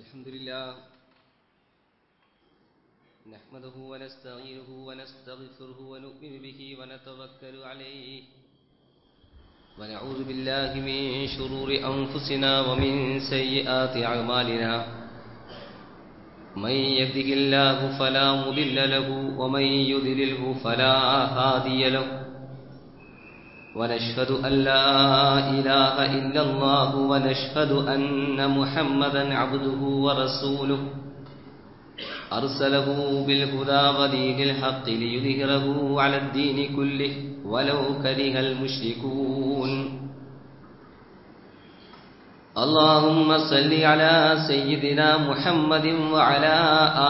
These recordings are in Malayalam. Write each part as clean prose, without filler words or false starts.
الحمد لله نحمده ونستعينه ونستغفره ونؤمن به ونتوكل عليه ونعوذ بالله من شرور أنفسنا ومن سيئات أعمالنا من يهده الله فلا مضل له ومن يضلله فلا هادي له ونشهد أن لا إله إلا الله ونشهد أن محمدا عبده ورسوله أرسله بالهدى ودين الحق ليظهره على الدين كله ولو كره المشركون اللهم صل على سيدنا محمد وعلى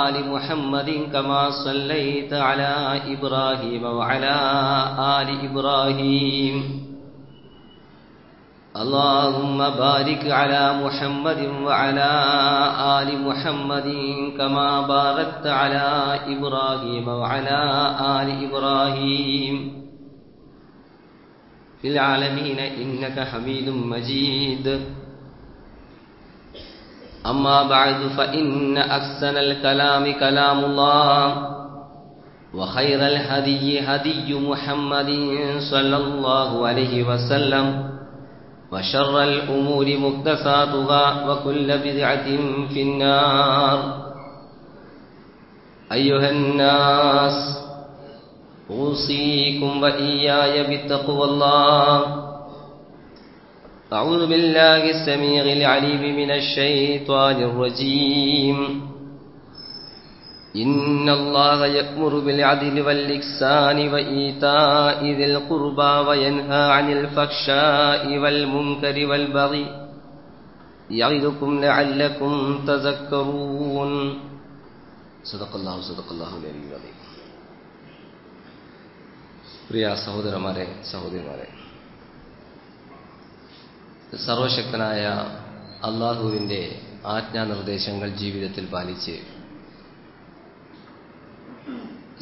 آل محمد كما صليت على إبراهيم وعلى آل إبراهيم اللهم بارك على محمد وعلى آل محمد كما باركت على إبراهيم وعلى آل إبراهيم في العالمين إنك حميد مجيد أما بعد فإن أحسن الكلام كلام الله وخير الهدي هدي محمد صلى الله عليه وسلم وشر الأمور محدثاتها وكل بدعة في النار أيها الناس أوصيكم وإياي بتقوى الله أعوذ بالله السميع العليم من الشيطان الرجيم إن الله يأمر بالعدل والإحسان وإيتاء ذي القربى وينهى عن الفحشاء والمنكر والبغي يعظكم لعلكم تذكرون صدق الله العلي العظيم. പ്രിയ സഹോദരന്മാരെ സഹോദരിമാരെ, സർവശക്തനായ അല്ലാഹുവിൻ്റെ ആജ്ഞാനിർദ്ദേശങ്ങൾ ജീവിതത്തിൽ പാലിച്ച്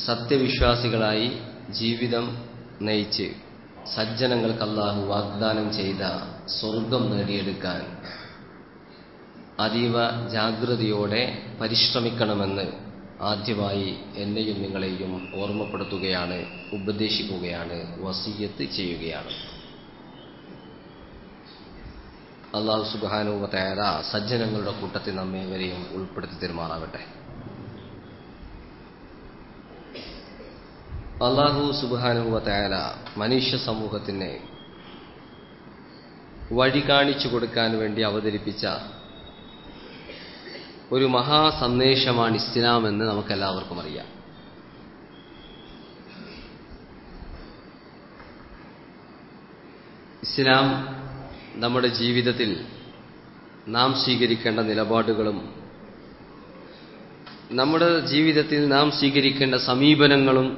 സത്യവിശ്വാസികളായി ജീവിതം നയിച്ച് സജ്ജനങ്ങൾക്ക് അല്ലാഹു വാഗ്ദാനം ചെയ്ത സ്വർഗം നേടിയെടുക്കാൻ അതീവ ജാഗ്രതയോടെ പരിശ്രമിക്കണമെന്ന് ആദ്യമായി എന്നെയും നിങ്ങളെയും ഓർമ്മപ്പെടുത്തുകയാണ്, ഉപദേശിക്കുകയാണ്, വസിയ്യത്ത് ചെയ്യുകയാണ്. അല്ലാഹു സുബ്ഹാനഹു വ തആല സജ്ജനങ്ങളുടെ കൂട്ടത്തിൽ നമ്മേവരെയും ഉൾപ്പെടുത്തി തരുമാറാകട്ടെ. അല്ലാഹു സുബ്ഹാനഹു വ തആല മനുഷ്യ സമൂഹത്തിന് വഴി കാണിച്ചു കൊടുക്കാൻ വേണ്ടി അവതരിപ്പിച്ച ഒരു മഹാസന്ദേശമാണ് ഇസ്ലാം എന്ന് നമുക്കെല്ലാവർക്കും അറിയാം. ഇസ്ലാം നമ്മുടെ ജീവിതത്തിൽ നാം സ്വീകരിക്കേണ്ട നിലപാടുകളും നമ്മുടെ ജീവിതത്തിൽ നാം സ്വീകരിക്കേണ്ട സമീപനങ്ങളും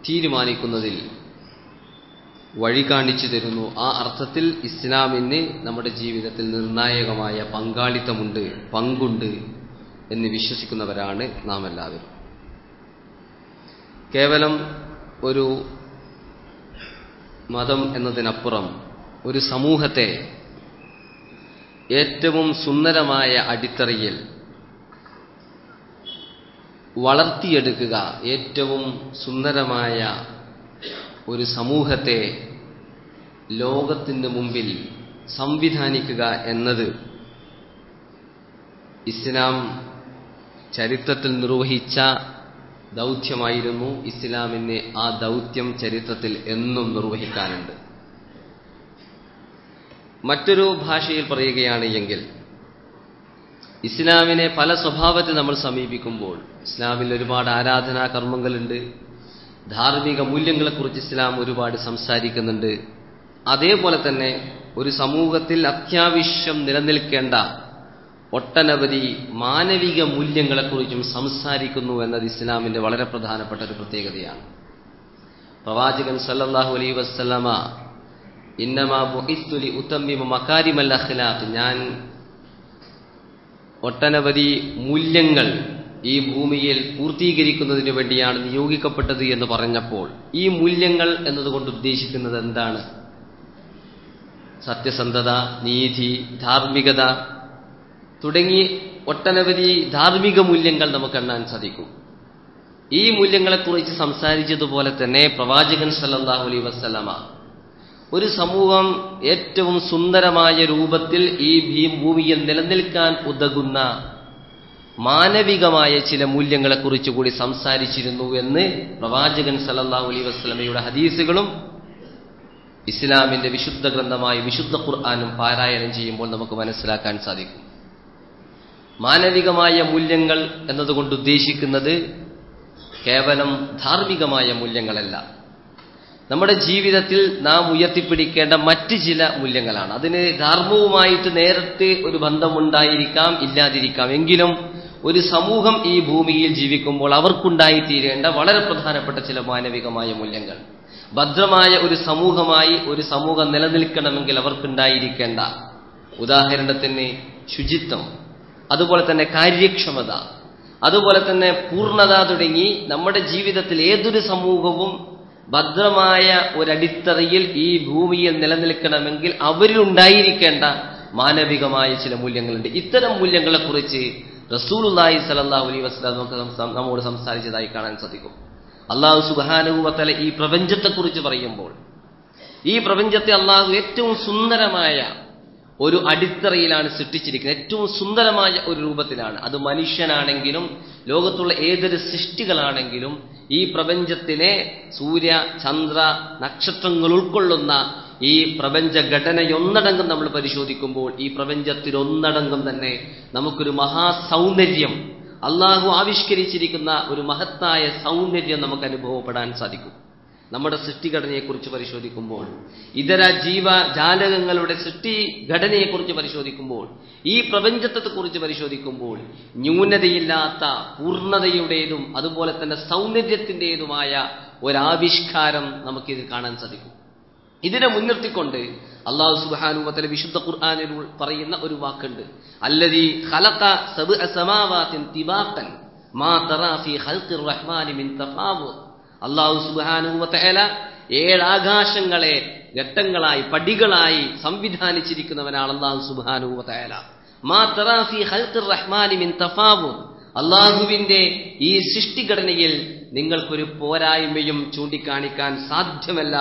തീരുമാനിക്കുന്നതിൽ വഴി കാണിച്ചു തരുന്നു. ആ അർത്ഥത്തിൽ ഇസ്ലാമിന് നമ്മുടെ ജീവിതത്തിൽ നിർണായകമായ പങ്കുണ്ട് എന്ന് വിശ്വസിക്കുന്നവരാണ് നാം എല്ലാവരും. കേവലം ഒരു മതം എന്നതിനപ്പുറം ഒരു സമൂഹത്തെ ഏറ്റവും സുന്ദരമായ അടിത്തറയിൽ വളർത്തിയെടുക്കുക, ഏറ്റവും സുന്ദരമായ ഒരു സമൂഹത്തെ ലോകത്തിന് മുമ്പിൽ സംവിധാനിക്കുക എന്നത് ഇസ്ലാം ചരിത്രത്തിൽ നിർവഹിച്ച ദൗത്യമായിരുന്നു. ഇസ്ലാമിന് ആ ദൗത്യം ചരിത്രത്തിൽ എന്നും നിർവഹിക്കാനുണ്ട്. മറ്റൊരു ഭാഷയിൽ പറയുകയാണ് എങ്കിൽ ഇസ്ലാമിനെ പല സ്വഭാവത്തിൽ നമ്മൾ സമീപിക്കുമ്പോൾ ഇസ്ലാമിൽ ഒരുപാട് ആരാധനാ കർമ്മങ്ങളുണ്ട്, ധാർമ്മിക മൂല്യങ്ങളെക്കുറിച്ച് ഇസ്ലാം ഒരുപാട് സംസാരിക്കുന്നുണ്ട്. അതേപോലെ തന്നെ ഒരു സമൂഹത്തിൽ അത്യാവശ്യം നിലനിൽക്കേണ്ട ഒട്ടനവധി മാനവിക മൂല്യങ്ങളെക്കുറിച്ചും സംസാരിക്കുന്നു എന്നത് ഇസ്ലാമിന്റെ വളരെ പ്രധാനപ്പെട്ട ഒരു പ്രത്യേകതയാണ്. പ്രവാചകൻ സല്ലല്ലാഹു അലൈഹി വസല്ലമ ഇന്നമാ ബുഇസ്തു ലി ഉതമ്മിമ മകാരിമൽ അഖ്ലാഖ്, ഞാൻ ഒട്ടനവധി മൂല്യങ്ങൾ ഈ ഭൂമിയിൽ പൂർത്തീകരിക്കുന്നതിന് വേണ്ടിയാണ് നിയോഗിക്കപ്പെട്ടത് എന്ന് പറഞ്ഞപ്പോൾ ഈ മൂല്യങ്ങൾ എന്നതുകൊണ്ട് ഉദ്ദേശിക്കുന്നത് എന്താണ്? സത്യസന്ധത, നീതി, ധാർമ്മികത, തുടങ്ങി ഒട്ടനവധി ധാർമ്മിക മൂല്യങ്ങൾ നമുക്ക് എണ്ണാൻ സാധിക്കും. ഈ മൂല്യങ്ങളെക്കുറിച്ച് സംസാരിച്ചതുപോലെ തന്നെ പ്രവാചകൻ സല്ലല്ലാഹു അലൈഹി വസല്ലമ ഒരു സമൂഹം ഏറ്റവും സുന്ദരമായ രൂപത്തിൽ ഈ ഭൂമിയിൽ നിലനിൽക്കാൻ ഉതകുന്ന മാനവികമായ ചില മൂല്യങ്ങളെക്കുറിച്ച് കൂടി സംസാരിച്ചിരുന്നു എന്ന് പ്രവാചകൻ സല്ലല്ലാഹു അലൈഹി വസല്ലമയുടെ ഹദീസുകളും ഇസ്ലാമിന്റെ വിശുദ്ധ ഗ്രന്ഥമായ വിശുദ്ധ ഖുർആനും പാരായണം ചെയ്യുമ്പോൾ നമുക്ക് മനസ്സിലാക്കാൻ സാധിക്കും. മാനവികമായ മൂല്യങ്ങൾ എന്നതുകൊണ്ട് ഉദ്ദേശിക്കുന്നത് കേവലം ധാർമ്മികമായ മൂല്യങ്ങളല്ല. നമ്മുടെ ജീവിതത്തിൽ നാം ഉയർത്തിപ്പിടിക്കേണ്ട മറ്റ് ചില മൂല്യങ്ങളാണ്. അതിന് ധർമ്മവുമായിട്ട് നേരത്തെ ഒരു ബന്ധമുണ്ടായിരിക്കാം, ഇല്ലാതിരിക്കാം. എങ്കിലും ഒരു സമൂഹം ഈ ഭൂമിയിൽ ജീവിക്കുമ്പോൾ അവർക്കുണ്ടായിത്തീരേണ്ട വളരെ പ്രധാനപ്പെട്ട ചില മാനവികമായ മൂല്യങ്ങൾ. ഭദ്രമായ ഒരു സമൂഹമായി ഒരു സമൂഹം നിലനിൽക്കണമെങ്കിൽ അവർക്കുണ്ടായിരിക്കേണ്ട, ഉദാഹരണത്തിന് ശുചിത്വം, അതുപോലെ തന്നെ കാര്യക്ഷമത, അതുപോലെ തന്നെ പൂർണ്ണത തുടങ്ങി നമ്മുടെ ജീവിതത്തിൽ ഏതൊരു സമൂഹവും ഭദ്രമായ ഒരടിത്തറയിൽ ഈ ഭൂമിയിൽ നിലനിൽക്കണമെങ്കിൽ അവരിലുണ്ടായിരിക്കേണ്ട മാനവികമായ ചില മൂല്യങ്ങളുണ്ട്. ഇത്തരം മൂല്യങ്ങളെക്കുറിച്ച് റസൂലുള്ളാഹി സ്വല്ലല്ലാഹു അലൈഹി വസല്ലം നമ്മോട് സംസാരിച്ചതായി കാണാൻ സാധിക്കും. അല്ലാഹു സുബ്ഹാനഹു വ തആല ഈ പ്രപഞ്ചത്തെക്കുറിച്ച് പറയുമ്പോൾ ഈ പ്രപഞ്ചത്തെ അല്ലാഹു ഏറ്റവും സുന്ദരമായ ഒരു അടിത്തറയിലാണ് സൃഷ്ടിച്ചിരിക്കുന്നത്. ഏറ്റവും സുന്ദരമായ ഒരു രൂപത്തിലാണ്. അത് മനുഷ്യനാണെങ്കിലും ലോകത്തുള്ള ഏതൊരു സൃഷ്ടികളാണെങ്കിലും ഈ പ്രപഞ്ചത്തിലെ സൂര്യ, ചന്ദ്ര, നക്ഷത്രങ്ങൾ ഉൾക്കൊള്ളുന്ന ഈ പ്രപഞ്ച ഘടനയൊന്നടങ്കം നമ്മൾ പരിശോധിക്കുമ്പോൾ ഈ പ്രപഞ്ചത്തിലൊന്നടങ്കം തന്നെ നമുക്കൊരു മഹാസൗന്ദര്യം, അള്ളാഹു ആവിഷ്കരിച്ചിരിക്കുന്ന ഒരു മഹത്തായ സൗന്ദര്യം നമുക്ക് അനുഭവപ്പെടാൻ സാധിക്കും. നമ്മുടെ സൃഷ്ടിഘടനയെക്കുറിച്ച് പരിശോധിക്കുമ്പോൾ, ഇതര ജീവജാലകങ്ങളുടെ സൃഷ്ടിഘടനയെക്കുറിച്ച് പരിശോധിക്കുമ്പോൾ, ഈ പ്രപഞ്ചത്തെക്കുറിച്ച് പരിശോധിക്കുമ്പോൾ ന്യൂനതയില്ലാത്ത പൂർണ്ണതയുടേതും അതുപോലെ തന്നെ സൗന്ദര്യത്തിൻ്റെതുമായ ഒരാവിഷ്കാരം നമുക്കിത് കാണാൻ സാധിക്കും. ഇതിനെ മുൻനിർത്തിക്കൊണ്ട് അല്ലാഹു സുബ്ഹാനഹു വ തആല വിശുദ്ധ ഖുർആനിൽ പറയുന്ന ഒരു വാക്കുണ്ട്, അല്ലദീ ഖലഖ സബ്അ സമാവാതിൻ തിബാഖൻ മാ തറാ ഫീ ഖൽഖിർ റഹ്മാനി മിൻ തഫാവുത്. അല്ലാഹു സുബ്ഹാനഹു വ തആല 7 ആകാശങ്ങളെ ഘട്ടങ്ങളായി, പടികളായി സംവിധാനിച്ചിരിക്കുന്നവനാണ് അല്ലാഹു സുബ്ഹാനഹു വ തആല. മാ തറാ ഫീ ഖൽഖിർ റഹ്മാനി മിൻ തഫാവുത്. അല്ലാഹുവിന്റെ ഈ സൃഷ്ടിഘടനയിൽ നിങ്ങൾക്കൊരു പോരായ്മയും ചൂണ്ടിക്കാണിക്കാൻ സാധ്യമല്ല.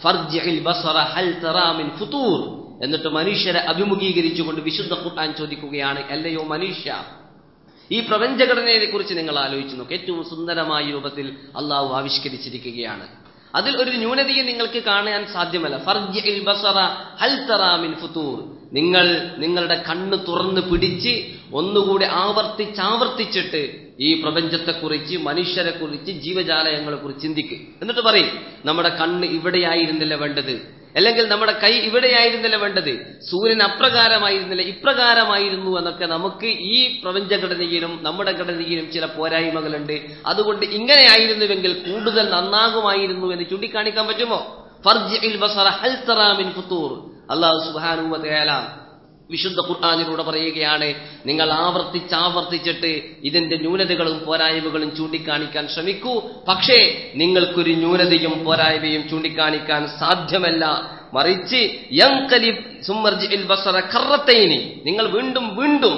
ഫർജിഇൽ ബസറ ഹൽ തറാ മിൻ ഫുതൂർ. എന്നിട്ട് മനുഷ്യരെ അഭിമുഖീകരിച്ചുകൊണ്ട് വിശുദ്ധ ഖുർആൻ ചോദിക്കുകയാണ്, അല്ലയോ മനുഷ്യ, ഈ പ്രപഞ്ചഘടനയെക്കുറിച്ച് നിങ്ങൾ ആലോചിച്ചു നോക്ക്. ഏറ്റവും സുന്ദരമായ രൂപത്തിൽ അള്ളാഹു ആവിഷ്കരിച്ചിരിക്കുകയാണ്. അതിൽ ഒരു ന്യൂനതയെ നിങ്ങൾക്ക് കാണാൻ സാധ്യമല്ല. ഫർജിഇൽ ബസറ ഹൽ തറാ മിൻ ഫുതൂർ. നിങ്ങൾ നിങ്ങളുടെ കണ്ണ് തുറന്ന് പിടിച്ച് ഒന്നുകൂടി ആവർത്തിച്ചാവർത്തിച്ചിട്ട് ഈ പ്രപഞ്ചത്തെക്കുറിച്ച്, മനുഷ്യരെക്കുറിച്ച്, ജീവജാലങ്ങളെക്കുറിച്ച് ചിന്തിക്ക്. എന്നിട്ട് പറയും, നമ്മുടെ കണ്ണ് ഇവിടെയായിരുന്നില്ല വേണ്ടത്, അല്ലെങ്കിൽ നമ്മുടെ കൈ ഇവിടെയായിരുന്നില്ല വേണ്ടത്, സൂര്യൻ അപ്രകാരമായിരുന്നില്ല ഇപ്രകാരമായിരുന്നു എന്നൊക്കെ നമുക്ക് ഈ പ്രപഞ്ചഘടനയിലും നമ്മുടെ ഘടനയിലും ചില പോരായ്മകളുണ്ട്. അതുകൊണ്ട് ഇങ്ങനെയായിരുന്നുവെങ്കിൽ കൂടുതൽ നന്നാകുമായിരുന്നു എന്ന് ചൂണ്ടിക്കാണിക്കാൻ പറ്റുമോ? ഫർജിഇൽ ബസറ ഹൽ തറാ മിൻ ഫുതൂർ. അല്ലാഹു സുബ്ഹാനഹു വ തആല വിശുദ്ധ ഖുർആനിലൂടെ പറയുകയാണ്, നിങ്ങൾ ആവർത്തിച്ചാവർത്തിച്ചിട്ട് ഇതിന്റെ ന്യൂനതകളും പോരായ്മകളും ചൂണ്ടിക്കാണിക്കാൻ ശ്രമിക്കൂ. പക്ഷേ നിങ്ങൾക്കൊരു ന്യൂനതയും പോരായ്മയും ചൂണ്ടിക്കാണിക്കാൻ സാധ്യമല്ല. മറിച്ച് യൻഖലിബ് സുമർജിഇൽ ബസറ കറത്തൈനി. നിങ്ങൾ വീണ്ടും വീണ്ടും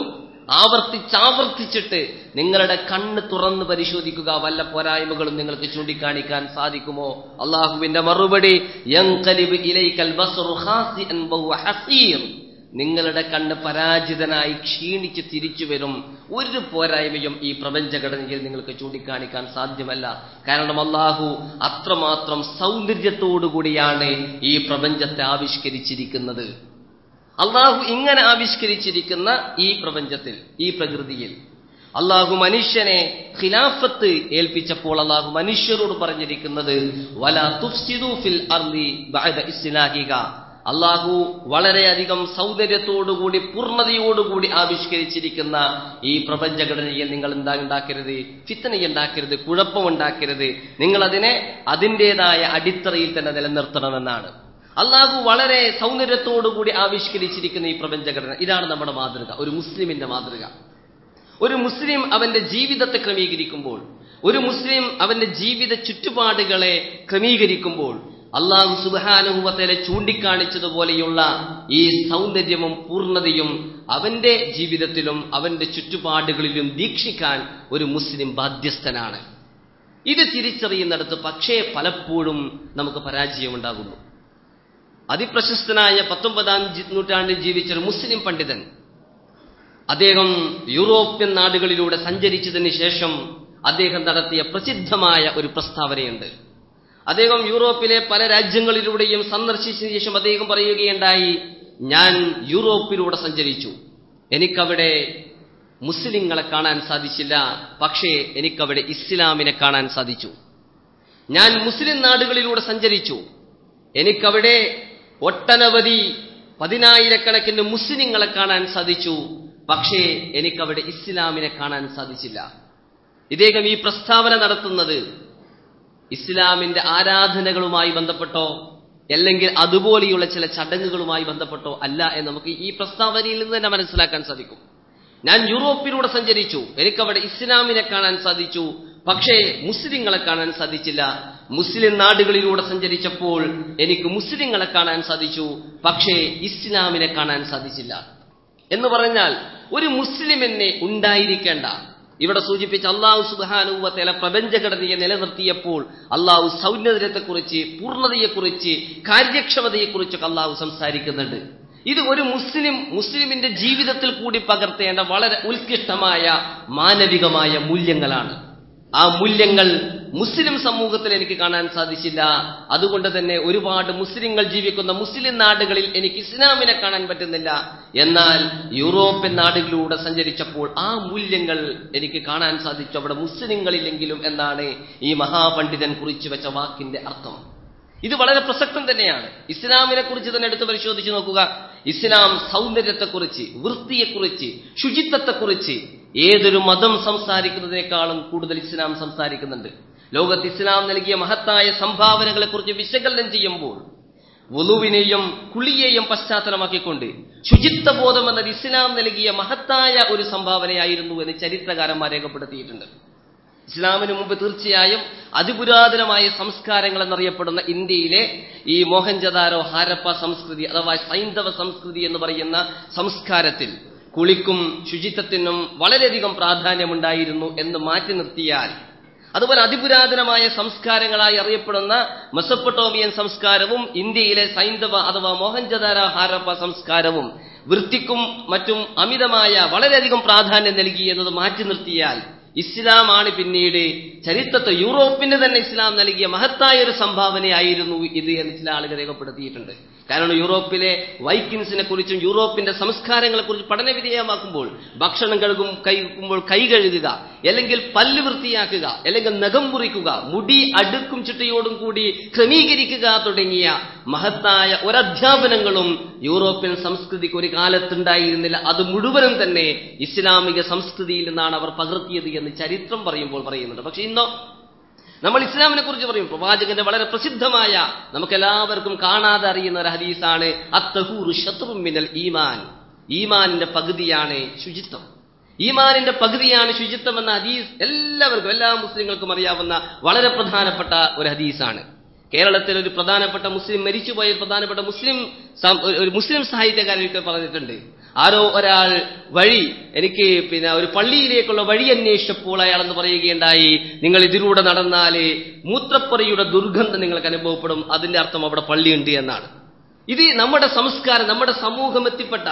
ആവർത്തിച്ചാവർത്തിച്ചിട്ട് നിങ്ങളുടെ കണ്ണ് തുറന്ന് പരിശോധിക്കുക, വല്ല പോരായ്മകളും നിങ്ങൾക്ക് ചൂണ്ടിക്കാണിക്കാൻ സാധിക്കുമോ? അല്ലാഹുവിന്റെ മറുപടി, യൻഖലിബ് ഇലൈകൽ ബസറു ഖാസിഅൻ വഹുവ ഹസീർ. നിങ്ങളുടെ കണ്ണ് പരാജിതനായി ക്ഷീണിച്ച് തിരിച്ചു വരും. ഒരു പോരായ്മയും ഈ പ്രപഞ്ചഘടനയിൽ നിങ്ങൾക്ക് ചൂണ്ടിക്കാണിക്കാൻ സാധ്യമല്ല. കാരണം അല്ലാഹു അത്രമാത്രം സൗന്ദര്യത്തോടുകൂടിയാണ് ഈ പ്രപഞ്ചത്തെ ആവിഷ്കരിച്ചിരിക്കുന്നത്. അല്ലാഹു ഇങ്ങനെ ആവിഷ്കരിച്ചിരിക്കുന്ന ഈ പ്രപഞ്ചത്തിൽ, ഈ പ്രകൃതിയിൽ അല്ലാഹു മനുഷ്യനെ ഖിലാഫത്ത് ഏൽപ്പിച്ചപ്പോൾ അല്ലാഹു മനുഷ്യരോട് പറഞ്ഞിരിക്കുന്നത്, വലാ തുഫ്സിദു ഫിൽ അർളി ബഅദ ഇസ്ലാഹിക. അല്ലാഹു വളരെയധികം സൗന്ദര്യത്തോടുകൂടി പൂർണ്ണതയോടുകൂടി ആവിഷ്കരിച്ചിരിക്കുന്ന ഈ പ്രപഞ്ചഘടനയിൽ നിങ്ങൾ ഉണ്ടാക്കരുത്, ഫിത്നയുണ്ടാക്കരുത്, കുഴപ്പമുണ്ടാക്കരുത്. നിങ്ങൾ അതിനെ അതിൻ്റെതായ അടിത്തറയിൽ തന്നെ നിലനിർത്തണമെന്നാണ്. അല്ലാഹു വളരെ സൗന്ദര്യത്തോടുകൂടി ആവിഷ്കരിച്ചിരിക്കുന്ന ഈ പ്രപഞ്ചഘടന, ഇതാണ് നമ്മുടെ മാതൃക, ഒരു മുസ്ലിമിന്റെ മാതൃക. ഒരു മുസ്ലിം അവന്റെ ജീവിതത്തെ ക്രമീകരിക്കുമ്പോൾ, ഒരു മുസ്ലിം അവന്റെ ജീവിത ചുറ്റുപാടുകളെ ക്രമീകരിക്കുമ്പോൾ അല്ലാഹു സുബ്ഹാനഹു വ തആല ചൂണ്ടിക്കാണിച്ചതുപോലെയുള്ള ഈ സൗന്ദര്യവും പൂർണ്ണതയും അവന്റെ ജീവിതത്തിലും അവന്റെ ചുറ്റുപാടുകളിലും ദീക്ഷിക്കാൻ ഒരു മുസ്ലിം ബാധ്യസ്ഥനാണ്. ഇത് തിരിച്ചറിയുന്നിടത്ത് പക്ഷേ പലപ്പോഴും നമുക്ക് പരാജയമുണ്ടാകുന്നു. അതിപ്രശസ്തനായ 19-ാം നൂറ്റാണ്ടിൽ ജീവിച്ച ഒരു മുസ്ലിം പണ്ഡിതൻ, അദ്ദേഹം യൂറോപ്യൻ നാടുകളിലൂടെ സഞ്ചരിച്ചതിന് ശേഷം അദ്ദേഹം നടത്തിയ പ്രസിദ്ധമായ ഒരു പ്രസ്താവനയുണ്ട്. അദ്ദേഹം യൂറോപ്പിലെ പല രാജ്യങ്ങളിലൂടെയും സന്ദർശിച്ചതിന് ശേഷം അദ്ദേഹം പറയുകയുണ്ടായി, ഞാൻ യൂറോപ്പിലൂടെ സഞ്ചരിച്ചു, എനിക്കവിടെ മുസ്ലിങ്ങളെ കാണാൻ സാധിച്ചില്ല, പക്ഷേ എനിക്കവിടെ ഇസ്ലാമിനെ കാണാൻ സാധിച്ചു. ഞാൻ മുസ്ലിം നാടുകളിലൂടെ സഞ്ചരിച്ചു, എനിക്കവിടെ ഒട്ടനവധി 10,000-കണക്കിന് മുസ്ലിങ്ങളെ കാണാൻ സാധിച്ചു, പക്ഷേ എനിക്കവിടെ ഇസ്ലാമിനെ കാണാൻ സാധിച്ചില്ല. ഇദ്ദേഹം ഈ പ്രസ്താവന നടത്തുന്നത് ഇസ്ലാമിന്റെ ആരാധനകളുമായി ബന്ധപ്പെട്ടോ അല്ലെങ്കിൽ അതുപോലെയുള്ള ചില ചടങ്ങുകളുമായി ബന്ധപ്പെട്ടോ അല്ല എന്ന് നമുക്ക് ഈ പ്രസ്താവനയിൽ നിന്ന് തന്നെ മനസ്സിലാക്കാൻ സാധിക്കും. ഞാൻ യൂറോപ്പിലൂടെ സഞ്ചരിച്ചു, എനിക്കവിടെ ഇസ്ലാമിനെ കാണാൻ സാധിച്ചു, പക്ഷേ മുസ്ലിങ്ങളെ കാണാൻ സാധിച്ചില്ല. മുസ്ലിം നാടുകളിലൂടെ സഞ്ചരിച്ചപ്പോൾ എനിക്ക് മുസ്ലിങ്ങളെ കാണാൻ സാധിച്ചു, പക്ഷേ ഇസ്ലാമിനെ കാണാൻ സാധിച്ചില്ല. എന്ന് പറഞ്ഞാൽ ഒരു മുസ്ലിമിനെ ഉണ്ടായിരിക്കേണ്ട, ഇവിടെ സൂചിപ്പിച്ച അല്ലാഹു സുബ്ഹാനഹു വ തആല പ്രപഞ്ചഘടനയെ നിലനിർത്തിയപ്പോൾ അല്ലാഹു സൗന്ദര്യത്തെക്കുറിച്ച്, പൂർണ്ണതയെക്കുറിച്ച്, കാര്യക്ഷമതയെക്കുറിച്ചൊക്കെ അല്ലാഹു സംസാരിക്കുന്നുണ്ട്. ഇത് ഒരു മുസ്ലിമിന്റെ ജീവിതത്തിൽ കൂടി പകർത്തേണ്ട വളരെ ഉത്കൃഷ്ടമായ മാനവികമായ മൂല്യങ്ങളാണ്. ആ മൂല്യങ്ങൾ മുസ്ലിം സമൂഹത്തിൽ എനിക്ക് കാണാൻ സാധിച്ചില്ല. അതുകൊണ്ട് തന്നെ ഒരുപാട് മുസ്ലിങ്ങൾ ജീവിക്കുന്ന മുസ്ലിം നാടുകളിൽ എനിക്ക് ഇസ്ലാമിനെ കാണാൻ പറ്റുന്നില്ല. എന്നാൽ യൂറോപ്യൻ നാടുകളിലൂടെ സഞ്ചരിച്ചപ്പോൾ ആ മൂല്യങ്ങൾ എനിക്ക് കാണാൻ സാധിച്ചു, അവിടെ മുസ്ലിങ്ങളില്ലെങ്കിലും എന്നാണ് ഈ മഹാപണ്ഡിതൻ കുറിച്ചു വെച്ച വാക്കിന്റെ അർത്ഥം. ഇത് വളരെ പ്രസക്തം തന്നെയാണ്. ഇസ്ലാമിനെ കുറിച്ച് തന്നെ എടുത്ത് പരിശോധിച്ച് നോക്കുക. ഇസ്ലാം സൗന്ദര്യത്തെക്കുറിച്ച്, വൃത്തിയെക്കുറിച്ച്, ശുചിത്വത്തെക്കുറിച്ച് ഏതൊരു മതം സംസാരിക്കുന്നതിനേക്കാളും കൂടുതൽ ഇസ്ലാം സംസാരിക്കുന്നുണ്ട്. ലോകത്ത് ഇസ്ലാം നൽകിയ മഹത്തായ സംഭാവനകളെക്കുറിച്ച് വിശകലനം ചെയ്യുമ്പോൾ വുളുവിനെയും കുളിയെയും പശ്ചാത്തലമാക്കിക്കൊണ്ട് ശുചിത്വബോധം എന്നത് ഇസ്ലാം നൽകിയ മഹത്തായ ഒരു സംഭാവനയായിരുന്നു എന്ന് ചരിത്രകാരന്മാർ രേഖപ്പെടുത്തിയിട്ടുണ്ട്. ഇസ്ലാമിന് മുമ്പ് തീർച്ചയായും അതിപുരാതനമായ സംസ്കാരങ്ങൾ എന്നറിയപ്പെടുന്ന ഇന്ത്യയിലെ ഈ മോഹൻജദാരോ, ഹാരപ്പ സംസ്കൃതി അഥവാ സൈന്ധവ സംസ്കൃതി എന്ന് പറയുന്ന സംസ്കാരത്തിൽ കുളിക്കും ശുചിത്വത്തിനും വളരെയധികം പ്രാധാന്യമുണ്ടായിരുന്നു എന്ന് മാറ്റി നിർത്തിയാൽ, അതുപോലെ അതിപുരാതനമായ സംസ്കാരങ്ങളായി അറിയപ്പെടുന്ന മെസൊപ്പൊട്ടോമിയൻ സംസ്കാരവും ഇന്ത്യയിലെ സൈന്ധവ അഥവാ മോഹൻജദാരോ ഹാരപ്പ സംസ്കാരവും വൃത്തിക്കും മറ്റും അമിതമായ വളരെയധികം പ്രാധാന്യം നൽകി എന്നത് മാറ്റി നിർത്തിയാൽ ഇസ്ലാമാണ് പിന്നീട് ചരിത്രത്തെ യൂറോപ്പിന് തന്നെ ഇസ്ലാം നൽകിയ മഹത്തായ ഒരു സംഭാവനയായിരുന്നു ഇത് എന്ന് ചില ആളുകൾ രേഖപ്പെടുത്തിയിട്ടുണ്ട്. കാരണം യൂറോപ്പിലെ വൈക്കിൻസിനെ കുറിച്ചും യൂറോപ്പിന്റെ സംസ്കാരങ്ങളെ കുറിച്ച് പഠനവിധേയമാക്കുമ്പോൾ ഭക്ഷണം കഴിക്കുമ്പോൾ കൈ കഴുകുക, അല്ലെങ്കിൽ പല്ല് വൃത്തിയാക്കുക, അല്ലെങ്കിൽ നഖം മുറിക്കുക, മുടി അടുക്കും ചിട്ടയോടും കൂടി ക്രമീകരിക്കുക തുടങ്ങിയ മഹത്തായ ഒരധ്യാപനങ്ങളും യൂറോപ്യൻ സംസ്കൃതിക്ക് ഒരു കാലത്തുണ്ടായിരുന്നില്ല. അത് മുഴുവനും തന്നെ ഇസ്ലാമിക സംസ്കൃതിയിൽ നിന്നാണ് അവർ പകർത്തിയത് എന്ന് ചരിത്രം പറയുന്നുണ്ട്. പക്ഷെ ഇന്നോ നമ്മൾ ഇസ്ലാമിനെ കുറിച്ച് പറയും. പ്രവാചകന്റെ വളരെ പ്രസിദ്ധമായ നമുക്കെല്ലാവർക്കും കാണാതെ അറിയുന്ന ഒരു ഹദീസാണ് അത്തഹൂറു ശത്റും മിനൽ ഈമാൻ. ഈമാനിന്റെ പകുതിയാണ് ശുചിത്വം. ഈമാനിന്റെ പകുതിയാണ് ശുചിത്വം എന്ന ഹദീസ് എല്ലാവർക്കും, എല്ലാ മുസ്ലിങ്ങൾക്കും അറിയാവുന്ന വളരെ പ്രധാനപ്പെട്ട ഒരു ഹദീസാണ്. കേരളത്തിൽ ഒരു പ്രധാനപ്പെട്ട മുസ്ലിം, മരിച്ചുപോയ പ്രധാനപ്പെട്ട ഒരു മുസ്ലിം സാഹിത്യകാരൻ പറഞ്ഞിട്ടുണ്ട്, ആരോ ഒരാൾ എനിക്ക് ഒരു പള്ളിയിലേക്കുള്ള വഴി അന്വേഷിച്ചപ്പോൾ അയാളെന്ന് പറയുകയുണ്ടായി, നിങ്ങൾ ഇതിലൂടെ നടന്നാല് മൂത്രപ്പുരയുടെ ദുർഗന്ധം നിങ്ങൾക്ക് അനുഭവപ്പെടും, അതിന്റെ അർത്ഥം അവിടെ പള്ളിയുണ്ട് എന്നാണ്. ഇത് നമ്മുടെ സംസ്കാരം, നമ്മുടെ സമൂഹം എത്തിപ്പെട്ട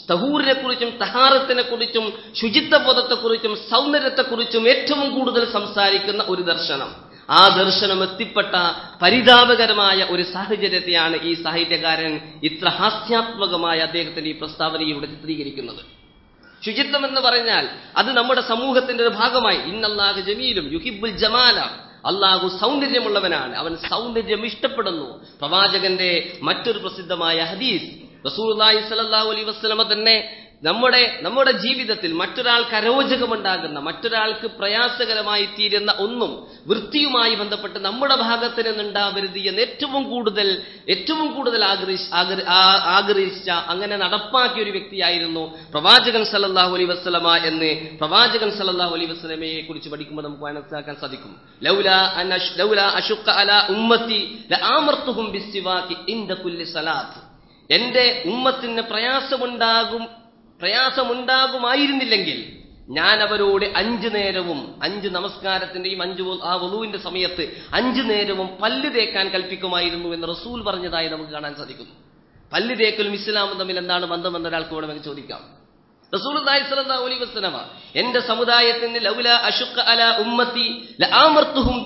തഹൂറിനെ കുറിച്ചും തഹാറത്തിനെ കുറിച്ചും ശുചിത്വബോധത്തെക്കുറിച്ചും സൗന്ദര്യത്തെക്കുറിച്ചും ഏറ്റവും കൂടുതൽ സംസാരിക്കുന്ന ഒരു ദർശനം. ആ ദർശനം എത്തിപ്പെട്ട പരിതാപകരമായ ഒരു സാഹചര്യത്തെയാണ് ഈ സാഹിത്യകാരൻ ഇത്ര ഹാസ്യാത്മകമായ അദ്ദേഹത്തിന്റെ ഈ പ്രസ്താവനയിലൂടെ ചിത്രീകരിക്കുന്നത്. ശുചിത്വം എന്ന് പറഞ്ഞാൽ അത് നമ്മുടെ സമൂഹത്തിന്റെ ഒരു ഭാഗമായി, ഇന്നല്ലാഹു ജമീലും യുഹിബ്ബുൽ ജമാല, അല്ലാഹു സൗന്ദര്യമുള്ളവനാണ്, അവൻ സൗന്ദര്യം ഇഷ്ടപ്പെടുന്നു. പ്രവാചകന്റെ മറ്റൊരു പ്രസിദ്ധമായ ഹദീസ്, റസൂലുള്ളാഹി സ്വല്ലല്ലാഹു അലൈഹി വസല്ലമ തന്നെ നമ്മുടെ ജീവിതത്തിൽ മറ്റൊരാൾക്ക് അരോചകമുണ്ടാകുന്ന, മറ്റൊരാൾക്ക് പ്രയാസകരമായി തീരുന്ന ഒന്നും വൃത്തിയുമായി ബന്ധപ്പെട്ട് നമ്മുടെ ഭാഗത്ത് നിന്നുണ്ടാവരുത് എന്ന് ഏറ്റവും കൂടുതൽ ആഗ്രഹിച്ച, അങ്ങനെ നടപ്പാക്കിയ ഒരു വ്യക്തിയായിരുന്നു പ്രവാചകൻ സല്ലല്ലാഹു അലൈഹി വസല്ലമ എന്ന് പ്രവാചകൻ സല്ലല്ലാഹു അലൈഹി വസല്ലമയെ കുറിച്ച് പഠിക്കുമ്പോൾ നമുക്ക് മനസ്സിലാക്കാൻ സാധിക്കും. ലൗലാ അശുഖ അലാ ഉമ്മത്തി ലആമർതുഹും ബിസ്സിവാകി ഇൻദ കുല്ലി സലാത്ത്. എന്റെ ഉമ്മത്തിന് പ്രയാസമുണ്ടാകുമായിരുന്നില്ലെങ്കിൽ ഞാൻ അവരോട് 5 നേരവും 5 നമസ്കാരത്തിന്റെയും 5 വുളൂവിന്റെ സമയത്ത് 5 നേരവും പല്ല് തേക്കാൻ കൽപ്പിക്കുമായിരുന്നു എന്ന് റസൂൽ പറഞ്ഞതായി നമുക്ക് കാണാൻ സാധിക്കുന്നു. പല്ല് തേക്കലും ഇസ്ലാമും തമ്മിൽ എന്താണ് ബന്ധമെന്ന് ഒരാൾക്ക് വേണമെങ്കിൽ ചോദിക്കാം. റസൂലുള്ളാഹി സ്വല്ലല്ലാഹു അലൈഹി വസല്ലമ എന്റെ സമുദായത്തിന് ലൗലാ അശുഖ അലാ ഉമ്മത്തി ലആമർതുഹും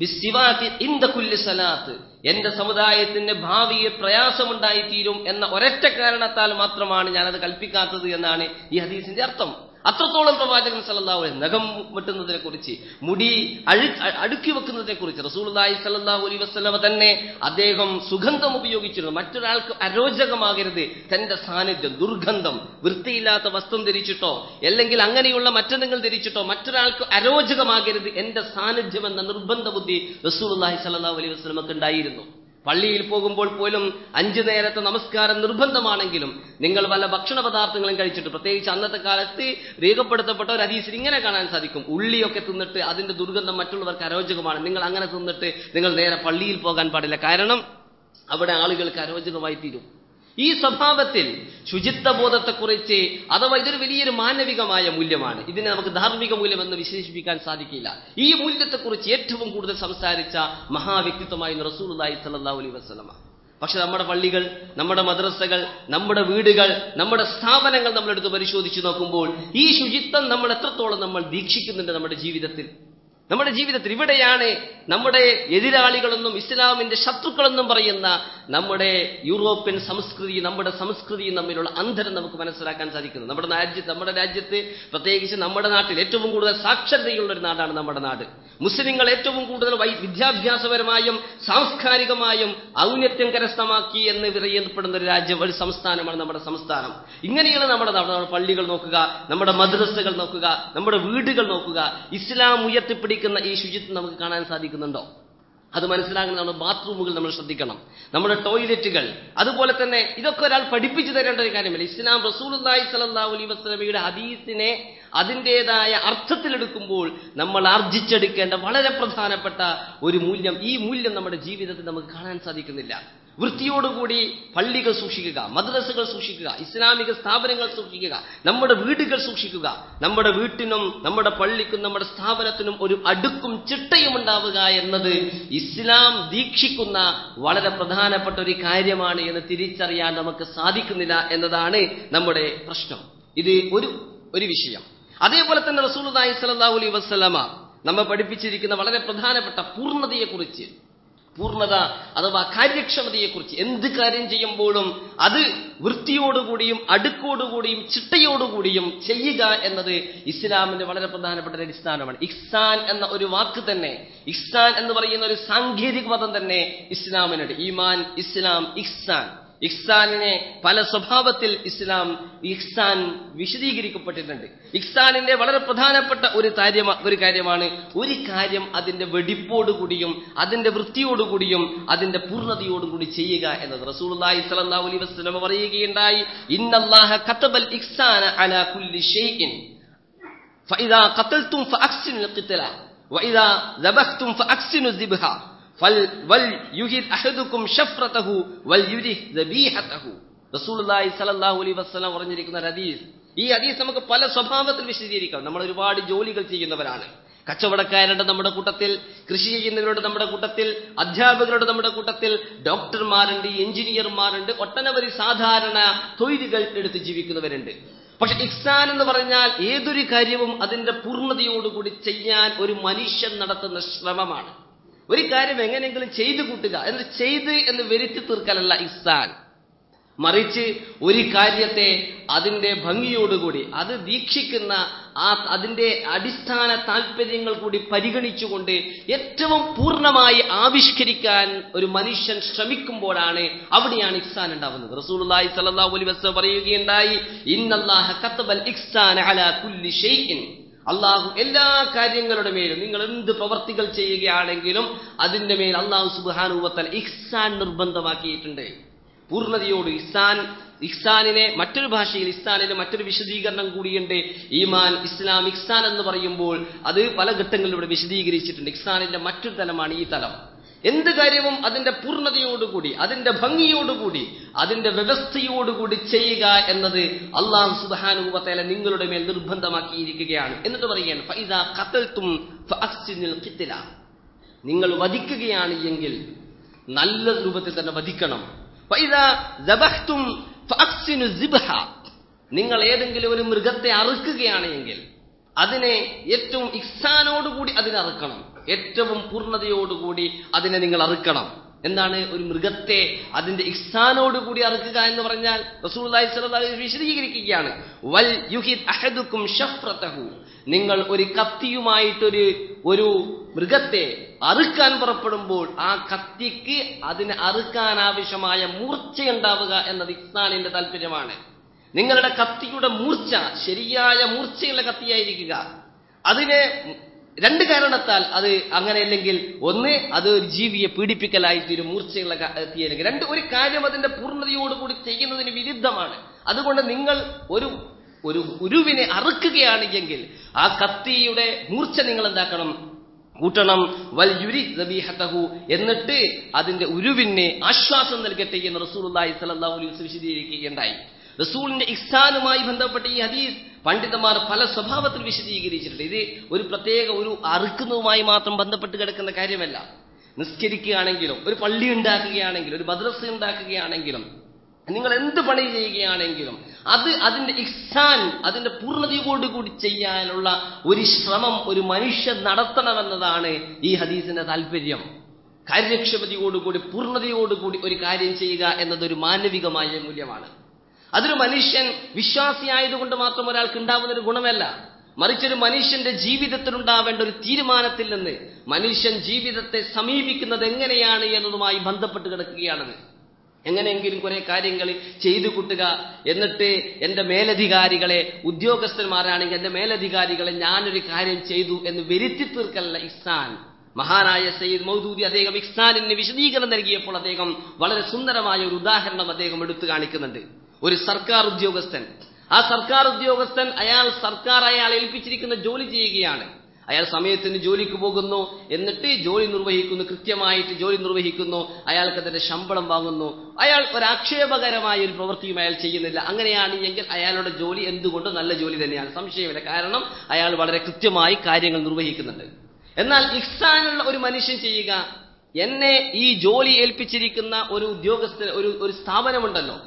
ബിസ്സിവാകി ഇൻദ കുല്ലി സലാത്ത്, എന്റെ സമുദായത്തിന് ഭാവിയിൽ പ്രയാസമുണ്ടായിത്തീരും എന്ന ഒരൊറ്റ കാരണത്താൽ മാത്രമാണ് ഞാനത് കൽപ്പിക്കാത്തത് എന്നാണ് ഈ ഹദീസിന്റെ അർത്ഥം. അത്രത്തോളം പ്രവാചകൻ സല്ലല്ലാഹു അലൈഹി നഖം വെട്ടുന്നതിനെ കുറിച്ച്, മുടി അടുക്കി വെക്കുന്നതിനെ കുറിച്ച് റസൂലുള്ളാഹി സ്വല്ലല്ലാഹു അലൈഹി വസല്ലമ തന്നെ അദ്ദേഹം സുഗന്ധം ഉപയോഗിച്ചിരുന്നു. മറ്റൊരാൾക്ക് അരോചകമാകരുത് തന്റെ സാന്നിധ്യം, ദുർഗന്ധം, വൃത്തിയില്ലാത്ത വസ്ത്രം ധരിച്ചിട്ടോ അല്ലെങ്കിൽ അങ്ങനെയുള്ള മറ്റെന്തെങ്കിലും ധരിച്ചിട്ടോ മറ്റൊരാൾക്ക് അരോചകമാകരുത് എന്റെ സാന്നിധ്യം എന്ന നിർബന്ധ ബുദ്ധി റസൂലുള്ളാഹി സ്വല്ലല്ലാഹു അലൈഹി വസല്ലമക്ക് ഉണ്ടായിരുന്നു. പള്ളിയിൽ പോകുമ്പോൾ പോലും 5 നേരത്തെ നമസ്കാരം നിർബന്ധമാണെങ്കിലും നിങ്ങൾ വല്ല ഭക്ഷണ പദാർത്ഥങ്ങളും കഴിച്ചിട്ട്, പ്രത്യേകിച്ച് അന്നത്തെ കാലത്ത് രേഖപ്പെടുത്തപ്പെട്ട ഒരു ഹദീസിൽ ഇങ്ങനെ കാണാൻ സാധിക്കും, ഉള്ളിയൊക്കെ തിന്നിട്ട് അതിന്റെ ദുർഗന്ധം മറ്റുള്ളവർക്ക് അരോചകമാണ്, നിങ്ങൾ അങ്ങനെ തിന്നിട്ട് നിങ്ങൾ നേരെ പള്ളിയിൽ പോകാൻ പാടില്ല, കാരണം അവിടെ ആളുകൾക്ക് അരോചകമായി തീരും. ഈ സ്വഭാവത്തിൽ ശുചിത്വബോധത്തെക്കുറിച്ച്, അഥവാ ഇതൊരു വലിയൊരു മാനവികമായ മൂല്യമാണ്, ഇതിനെ നമുക്ക് ധാർമ്മിക മൂല്യമെന്ന് വിശേഷിപ്പിക്കാൻ സാധിക്കില്ല. ഈ മൂല്യത്തെക്കുറിച്ച് ഏറ്റവും കൂടുതൽ സംസാരിച്ച മഹാവ്യക്തിത്വമായിരുന്നു റസൂലുള്ളാഹി സ്വല്ലല്ലാഹു അലൈഹി വസല്ലമ. പക്ഷെ നമ്മുടെ പള്ളികൾ, നമ്മുടെ മദ്രസകൾ, നമ്മുടെ വീടുകൾ, നമ്മുടെ സ്ഥാപനങ്ങൾ നമ്മളെടുത്ത് പരിശോധിച്ചു നോക്കുമ്പോൾ ഈ ശുചിത്വം നമ്മൾ എത്രത്തോളം നമ്മൾ ദീക്ഷിക്കുന്നുണ്ട് നമ്മുടെ ജീവിതത്തിൽ. ഇവിടെയാണ് നമ്മുടെ എതിരാളികളെന്നും ഇസ്ലാമിന്റെ ശത്രുക്കളെന്നും പറയുന്ന നമ്മുടെ യൂറോപ്യൻ സംസ്കൃതി, നമ്മുടെ സംസ്കൃതിയും തമ്മിലുള്ള അന്തരം നമുക്ക് മനസ്സിലാക്കാൻ സാധിക്കുന്നത്. നമ്മുടെ രാജ്യത്ത് പ്രത്യേകിച്ച് നമ്മുടെ നാട്ടിൽ ഏറ്റവും കൂടുതൽ സാക്ഷരതയുള്ള ഒരു നാടാണ് നമ്മുടെ നാട്. മുസ്ലിങ്ങൾ ഏറ്റവും കൂടുതൽ വിദ്യാഭ്യാസപരമായും സാംസ്കാരികമായും ഔന്നത്യം കരസ്ഥമാക്കി എന്ന് പറയപ്പെടുന്ന ഒരു സംസ്ഥാനമാണ് നമ്മുടെ സംസ്ഥാനം. ഇങ്ങനെയുള്ള നമ്മുടെ പള്ളികൾ നോക്കുക, നമ്മുടെ മദ്രസകൾ നോക്കുക, നമ്മുടെ വീടുകൾ നോക്കുക, ഇസ്ലാം ഉയർത്തിപ്പിടിക്കുന്ന ഈ ശുചിത്വം നമുക്ക് കാണാൻ സാധിക്കുന്നുണ്ടോ? അത് മനസ്സിലാക്കുന്ന നമ്മുടെ ബാത്റൂമുകൾ നമ്മൾ ശ്രദ്ധിക്കണം, നമ്മുടെ ടോയ്ലറ്റുകൾ. അതുപോലെ തന്നെ ഇതൊക്കെ ഒരാൾ പഠിപ്പിച്ചു തരേണ്ട ഒരു കാര്യമല്ല. ഇസ്ലാം റസൂലുള്ളാഹി സ്വല്ലല്ലാഹു അലൈഹി വസല്ലമയുടെ ഹദീസിനെ അതിൻ്റെതായ അർത്ഥത്തിലെടുക്കുമ്പോൾ നമ്മൾ ആർജിച്ചെടുക്കേണ്ട വളരെ പ്രധാനപ്പെട്ട ഒരു മൂല്യം, ഈ മൂല്യം നമ്മുടെ ജീവിതത്തിൽ നമുക്ക് കാണാൻ സാധിക്കുന്നില്ല. വൃത്തിയോടുകൂടി പള്ളികൾ സൂക്ഷിക്കുക, മദ്രസകൾ സൂക്ഷിക്കുക, ഇസ്ലാമിക സ്ഥാപനങ്ങൾ സൂക്ഷിക്കുക, നമ്മുടെ വീടുകൾ സൂക്ഷിക്കുക. നമ്മുടെ വീട്ടിനും നമ്മുടെ പള്ളിക്കും നമ്മുടെ സ്ഥാപനത്തിനും ഒരു അടുക്കും ചിട്ടയും ഉണ്ടാവുക എന്നത് ഇസ്ലാം ദീക്ഷിക്കുന്ന വളരെ പ്രധാനപ്പെട്ട ഒരു കാര്യമാണ് എന്ന് തിരിച്ചറിയാൻ നമുക്ക് സാധിക്കുന്നില്ല എന്നതാണ് നമ്മുടെ പ്രശ്നം. ഇത് ഒരു വിഷയം. അതേപോലെ തന്നെ റസൂലുള്ളാഹി സ്വല്ലല്ലാഹു അലൈഹി വസല്ലമ നമ്മെ പഠിപ്പിച്ചിരിക്കുന്ന വളരെ പ്രധാനപ്പെട്ട പൂർണ്ണതയെക്കുറിച്ച്, പൂർണ്ണത അഥവാ കാര്യക്ഷമതയെക്കുറിച്ച്, എന്ത് കാര്യം ചെയ്യുമ്പോഴും അത് വൃത്തിയോടുകൂടിയും അടുക്കോടുകൂടിയും ചിട്ടയോടുകൂടിയും ചെയ്യുക എന്നത് ഇസ്ലാമിന്റെ വളരെ പ്രധാനപ്പെട്ട ഒരു അടിസ്ഥാനമാണ്. ഇഹ്സാൻ എന്ന ഒരു വാക്ക് തന്നെ, ഇഹ്സാൻ എന്ന് പറയുന്ന ഒരു സാങ്കേതിക പദം തന്നെ ഇസ്ലാമിനുണ്ട്. ഈമാൻ, ഇസ്ലാം, ഇഹ്സാൻ. ഇഹ്സാനിനെ പല സ്വഭാവത്തിൽ ഇഹ്സാൻ വിശദീകരിക്കപ്പെട്ടിട്ടുണ്ട്. ഇഹ്സാനിന്റെ വളരെ പ്രധാനപ്പെട്ട ഒരു കാര്യമാണ് ഒരു കാര്യം അതിന്റെ വെടിപ്പോടുകൂടിയും അതിന്റെ വൃത്തിയോടുകൂടിയും അതിന്റെ പൂർണ്ണതയോടുകൂടി ചെയ്യുക എന്നത്. റസൂലുള്ളാഹി സ്വല്ലല്ലാഹു അലൈഹി വസല്ലം പറയുകയുണ്ടായി, ഇന്നല്ലാഹ കതബൽ ഇഹ്സാന അലാ കുല്ലി ഷൈഇൻ ഫഇദാ ഖതൽതും ഫഅഹ്സിനുൽ ഖിത്ല വഇദാ ദബഹ്തും ഫഅഹ്സിനുൽ ദിബ്ഹ വൽയുഹിദ് അഹദുക്കും ശഫ്റതഹു വൽയുരിഹ് ദബീഹതഹു. റസൂലുള്ളാഹി സ്വല്ലല്ലാഹു അലൈഹി വസല്ലം പറഞ്ഞിരിക്കുന്ന ഹദീസ്. ഈ ഹദീസ് നമുക്ക് പല സ്വഭാവത്തിൽ വിശദീകരിക്കാം. നമ്മൾ ഒരുപാട് ജോലികൾ ചെയ്യുന്നവരാണ്. കച്ചവടക്കാരുടെ നമ്മുടെ കൂട്ടത്തിൽ, കൃഷി ചെയ്യുന്നവരുടെ നമ്മുടെ കൂട്ടത്തിൽ, അധ്യാപകരുടെ നമ്മുടെ കൂട്ടത്തിൽ, ഡോക്ടർമാരുണ്ട്, എഞ്ചിനീയർമാരുണ്ട്, ഒട്ടനവധി സാധാരണ തൊഴിലുകൾ എടുത്ത് ജീവിക്കുന്നവരുണ്ട്. പക്ഷെ ഇഹ്സാൻ എന്ന് പറഞ്ഞാൽ ഏതൊരു കാര്യവും അതിന്റെ പൂർണ്ണതയോടുകൂടി ചെയ്യാൻ ഒരു മനുഷ്യൻ നടത്തുന്ന ശ്രമമാണ്. ഒരു കാര്യം എങ്ങനെയെങ്കിലും ചെയ്തു കൂട്ടുക, എന്ന് വരുത്തി തീർക്കലല്ല ഇഹ്സാൻ. മറിച്ച് ഒരു കാര്യത്തെ അതിന്റെ ഭംഗിയോടുകൂടി അത് വീക്ഷിക്കുന്ന അതിന്റെ അടിസ്ഥാന താല്പര്യങ്ങൾ കൂടി പരിഗണിച്ചുകൊണ്ട് ഏറ്റവും പൂർണ്ണമായി ആവിഷ്കരിക്കാൻ ഒരു മനുഷ്യൻ ശ്രമിക്കുമ്പോഴാണ് അവിടെയാണ് ഇഹ്സാൻ ഉണ്ടാവുന്നത്. റസൂലുള്ളാഹി സ്വല്ലല്ലാഹു അലൈഹി വസല്ലം പറയുകയുണ്ടായി, ഇന്നല്ലാഹ കതബൽ ഇഹ്സാന അലാ കുല്ലി ഷൈഇൻ. അള്ളാഹു എല്ലാ കാര്യങ്ങളുടെ മേലും നിങ്ങൾ എന്ത് പ്രവർത്തികൾ ചെയ്യുകയാണെങ്കിലും അതിന്റെ മേൽ അള്ളാഹു സുബ്ഹാനഹു വ തആല ഇഹ്സാൻ നിർബന്ധമാക്കിയിട്ടുണ്ട്. പൂർണ്ണതയോട് ഇഹ്സാനിനെ മറ്റൊരു ഭാഷയിൽ ഇഹ്സാനിന് മറ്റൊരു വിശദീകരണം കൂടിയുണ്ട്. ഈമാൻ, ഇസ്ലാം, ഇഹ്സാൻ എന്ന് പറയുമ്പോൾ അത് പല ഘട്ടങ്ങളിലൂടെ വിശദീകരിച്ചിട്ടുണ്ട്. ഇഹ്സാനിന്റെ മറ്റൊരു തലമാണ് ഈ തലം. എന്ത് കാര്യവും അതിന്റെ പൂർണ്ണതയോടുകൂടി, അതിന്റെ ഭംഗിയോടുകൂടി, അതിന്റെ വ്യവസ്ഥയോടുകൂടി ചെയ്യുക എന്നത് അല്ലാഹു സുബ്ഹാനഹു വ തആല നിങ്ങളുടെ മേൽ നിർബന്ധമാക്കിയിരിക്കുകയാണ്. എന്നിട്ട് പറയുകയാണ്, ഫഇദാ ഖതൽതും ഫഅഹ്സിനുൽ ഖിത്ല. നിങ്ങൾ വധിക്കുകയാണ് എങ്കിൽ നല്ല രൂപത്തിൽ തന്നെ വധിക്കണം. ഫഇദാ ദബഹ്തും ഫഅഹ്സിനു സിബ്ഹ. നിങ്ങൾ ഏതെങ്കിലും ഒരു മൃഗത്തെ അറുക്കുകയാണ് എങ്കിൽ അതിനെ ഏറ്റവും ഇഹ്സാനോടുകൂടി അതിനെ അറുക്കണം, ഏറ്റവും പൂർണ്ണതയോടുകൂടി അതിനെ നിങ്ങൾ അറുക്കണം. എന്താണ് ഒരു മൃഗത്തെ അതിന്റെ ഇഹ്സാനോടുകൂടി അറുക്കുക എന്ന് പറഞ്ഞാൽ? റസൂലുള്ളാഹി സ്വല്ലല്ലാഹു അലൈഹി വസല്ലം വിശദീകരിക്കുകയാണ്, വൽ യുഹിദ് അഹദുക്കും ശഫ്റതഹു. നിങ്ങൾ ഒരു കത്തിയുമായിട്ടൊരു മൃഗത്തെ അറുക്കാൻ പുറപ്പെടുമ്പോൾ ആ കത്തിക്ക് അതിനെ അറുക്കാൻ ആവശ്യമായ മൂർച്ചയുണ്ടാവുക എന്നത് ഇഹ്സാനിന്റെ താല്പര്യമാണ്. നിങ്ങളുടെ കത്തിയുടെ മൂർച്ച ശരിയായ മൂർച്ചയുള്ള കത്തിയായിരിക്കുക. അതിനെ രണ്ട് കാരണത്താൽ അത് അങ്ങനെയല്ലെങ്കിൽ, ഒന്ന് അത് ഒരു ജീവിയെ പീഡിപ്പിക്കലായി തീരും മൂർച്ചയുള്ള കത്തിയായിരിക്കും. ഒരു കാര്യം അതിന്റെ പൂർണ്ണതയോടുകൂടി ചെയ്യുന്നതിന് വിരുദ്ധമാണ്. അതുകൊണ്ട് നിങ്ങൾ ഒരു ഉരുവിനെ അറുക്കുകയാണ് എങ്കിൽ ആ കത്തിയുടെ മൂർച്ച നിങ്ങൾ എന്താക്കണം? കൂട്ടണം. വൽ യുരി ദബീഹതഹു. എന്നിട്ട് അതിന്റെ ഉരുവിനെ ആശ്വാസം നൽകട്ടെ എന്ന് റസൂലുള്ളാഹി സ്വല്ലല്ലാഹു അലൈഹി വസല്ലം വിശദീകരിക്കുകയുണ്ടായി. റസൂലിന്റെ ഇഹ്സാനുമായി ബന്ധപ്പെട്ട ഈ ഹദീസ് പണ്ഡിതന്മാർ പല സ്വഭാവത്തിൽ വിശദീകരിച്ചിട്ടുണ്ട്. ഇത് ഒരു പ്രത്യേക ഒരു അറുക്കുന്നതുമായി മാത്രം ബന്ധപ്പെട്ട് കിടക്കുന്ന കാര്യമല്ല. നിസ്കരിക്കുകയാണെങ്കിലും, ഒരു പള്ളി ഉണ്ടാക്കുകയാണെങ്കിലും, ഒരു മദ്രസ ഉണ്ടാക്കുകയാണെങ്കിലും, നിങ്ങൾ എന്ത് പണി ചെയ്യുകയാണെങ്കിലും അതിന്റെ ഇഹ്സാൻ, അതിന്റെ പൂർണ്ണതയോടുകൂടി ചെയ്യാനുള്ള ഒരു ശ്രമം ഒരു മനുഷ്യൻ നടത്തണമെന്നതാണ് ഈ ഹദീസിന്റെ താല്പര്യം. കാര്യക്ഷമതയോടുകൂടി, പൂർണ്ണതയോടുകൂടി ഒരു കാര്യം ചെയ്യുക എന്നതൊരു മാനവികമായ മൂല്യമാണ്. അതൊരു മനുഷ്യൻ വിശ്വാസിയായതുകൊണ്ട് മാത്രം ഒരാൾക്ക് ഉണ്ടാവുന്ന ഒരു ഗുണമല്ല, മറിച്ചൊരു മനുഷ്യന്റെ ജീവിതത്തിലുണ്ടാവേണ്ട ഒരു തീരുമാനത്തിൽ നിന്ന് മനുഷ്യൻ ജീവിതത്തെ സമീപിക്കുന്നത് എങ്ങനെയാണ് എന്നതുമായി ബന്ധപ്പെട്ട് കിടക്കുകയാണത്. എങ്ങനെയെങ്കിലും കുറെ കാര്യങ്ങൾ ചെയ്തു കൂട്ടുക, എന്നിട്ട് എന്റെ മേലധികാരികളെ, ഉദ്യോഗസ്ഥന്മാരാണെങ്കിൽ എന്റെ മേലധികാരികളെ ഞാനൊരു കാര്യം ചെയ്തു എന്ന് വരുത്തി തീർക്കല്ല ഇഹ്സാൻ. മഹാനായ സയ്യിദ് മൗദൂദി അദ്ദേഹം ഇഹ്സാനിന് വിശദീകരണം നൽകിയപ്പോൾ അദ്ദേഹം വളരെ സുന്ദരമായ ഒരു ഉദാഹരണം അദ്ദേഹം എടുത്തു കാണിക്കുന്നുണ്ട്. ഒരു സർക്കാർ ഉദ്യോഗസ്ഥൻ, ആ സർക്കാർ ഉദ്യോഗസ്ഥൻ സർക്കാർ അയാൾ ഏൽപ്പിച്ചിരിക്കുന്ന ജോലി ചെയ്യുകയാണ്. അയാൾ സമയത്തിന് ജോലിക്ക് പോകുന്നു, എന്നിട്ട് ജോലി നിർവഹിക്കുന്നു, കൃത്യമായിട്ട് ജോലി നിർവഹിക്കുന്നു, അയാൾക്ക് അതിന്റെ ശമ്പളം വാങ്ങുന്നു. അയാൾ ഒരു ആക്ഷേപകരമായ ഒരു പ്രവൃത്തിയും അയാൾ ചെയ്യുന്നില്ല. അങ്ങനെയാണ് എങ്കിൽ അയാളുടെ ജോലി എന്തുകൊണ്ട് നല്ല ജോലി തന്നെയാണ്, സംശയമില്ല. കാരണം അയാൾ വളരെ കൃത്യമായി കാര്യങ്ങൾ നിർവഹിക്കുന്നുണ്ട്. എന്നാൽ ഇഹ്സാനുള്ള ഒരു മനുഷ്യൻ ചെയ്യുക, എന്നെ ഈ ജോലി ഏൽപ്പിച്ചിരിക്കുന്ന ഒരു ഉദ്യോഗസ്ഥ ഒരു സ്ഥാപനമുണ്ടല്ലോ,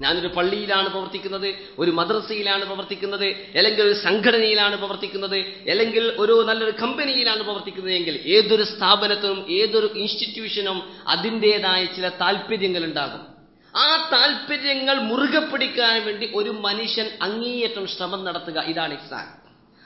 ഞാനൊരു പള്ളിയിലാണ് പ്രവർത്തിക്കുന്നത്, ഒരു മദ്രസയിലാണ് പ്രവർത്തിക്കുന്നത്, അല്ലെങ്കിൽ ഒരു സംഘടനയിലാണ് പ്രവർത്തിക്കുന്നത്, അല്ലെങ്കിൽ ഒരു നല്ലൊരു കമ്പനിയിലാണ് പ്രവർത്തിക്കുന്നത് എങ്കിൽ ഏതൊരു സ്ഥാപനത്തിനും ഏതൊരു ഇൻസ്റ്റിറ്റ്യൂഷനും അതിൻ്റെതായ ചില താല്പര്യങ്ങൾ ഉണ്ടാകും. ആ താല്പര്യങ്ങൾ മുറുകെ പിടിക്കാൻ വേണ്ടി ഒരു മനുഷ്യൻ അങ്ങേയറ്റം ശ്രമം നടത്തുക, ഇതാണ് ഇഹ്സാൻ.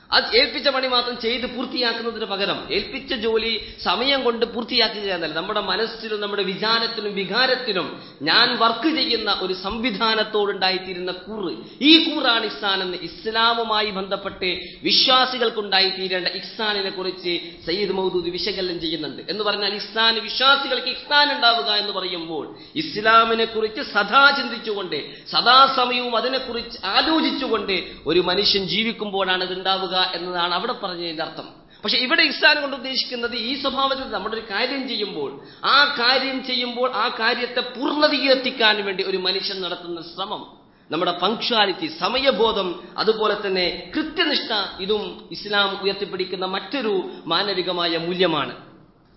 അത് ഏൽപ്പിച്ച പണി മാത്രം ചെയ്ത് പൂർത്തിയാക്കുന്നതിന് പകരം ഏൽപ്പിച്ച ജോലി സമയം കൊണ്ട് പൂർത്തിയാക്കുക എന്നല്ല, നമ്മുടെ മനസ്സിലും നമ്മുടെ വിചാരത്തിലും വികാരത്തിലും ഞാൻ വർക്ക് ചെയ്യുന്ന ഒരു സംവിധാനത്തോടുണ്ടായിത്തീരുന്ന കൂറ്, ഈ കൂറാണ് ഇഹ്സാൻ എന്ന് ഇസ്ലാമുമായി ബന്ധപ്പെട്ട് വിശ്വാസികൾക്കുണ്ടായിത്തീരേണ്ട ഇഹ്സാനിനെ കുറിച്ച് സയ്യിദ് മൗദൂദി വിശകലനം ചെയ്യുന്നുണ്ട്. എന്ന് പറഞ്ഞാൽ ഇഹ്സാൻ, വിശ്വാസികൾക്ക് ഇഹ്സാൻ ഉണ്ടാവുക എന്ന് പറയുമ്പോൾ ഇസ്ലാമിനെ കുറിച്ച് സദാ ചിന്തിച്ചുകൊണ്ട്, സദാസമയവും അതിനെക്കുറിച്ച് ആലോചിച്ചുകൊണ്ട് ഒരു മനുഷ്യൻ ജീവിക്കുമ്പോഴാണ് ഇത് ഉണ്ടാവുക എന്നതാണ് അവിടെ പറഞ്ഞതിന്റെ അർത്ഥം. പക്ഷെ ഇവിടെ ഇഹ്സാൻ കൊണ്ട് ഉദ്ദേശിക്കുന്നത് ഈ സ്വഭാവത്തിൽ നമ്മളൊരു കാര്യം ചെയ്യുമ്പോൾ ആ കാര്യത്തെ പൂർണ്ണതയിലെത്തിക്കാൻ വേണ്ടി ഒരു മനുഷ്യൻ നടത്തുന്ന ശ്രമം, നമ്മുടെ പങ്ക്ച്വാലിറ്റി, സമയബോധം, അതുപോലെ തന്നെ കൃത്യനിഷ്ഠ, ഇതും ഇസ്ലാം ഉയർത്തിപ്പിടിക്കുന്ന മറ്റൊരു മാനവികമായ മൂല്യമാണ്.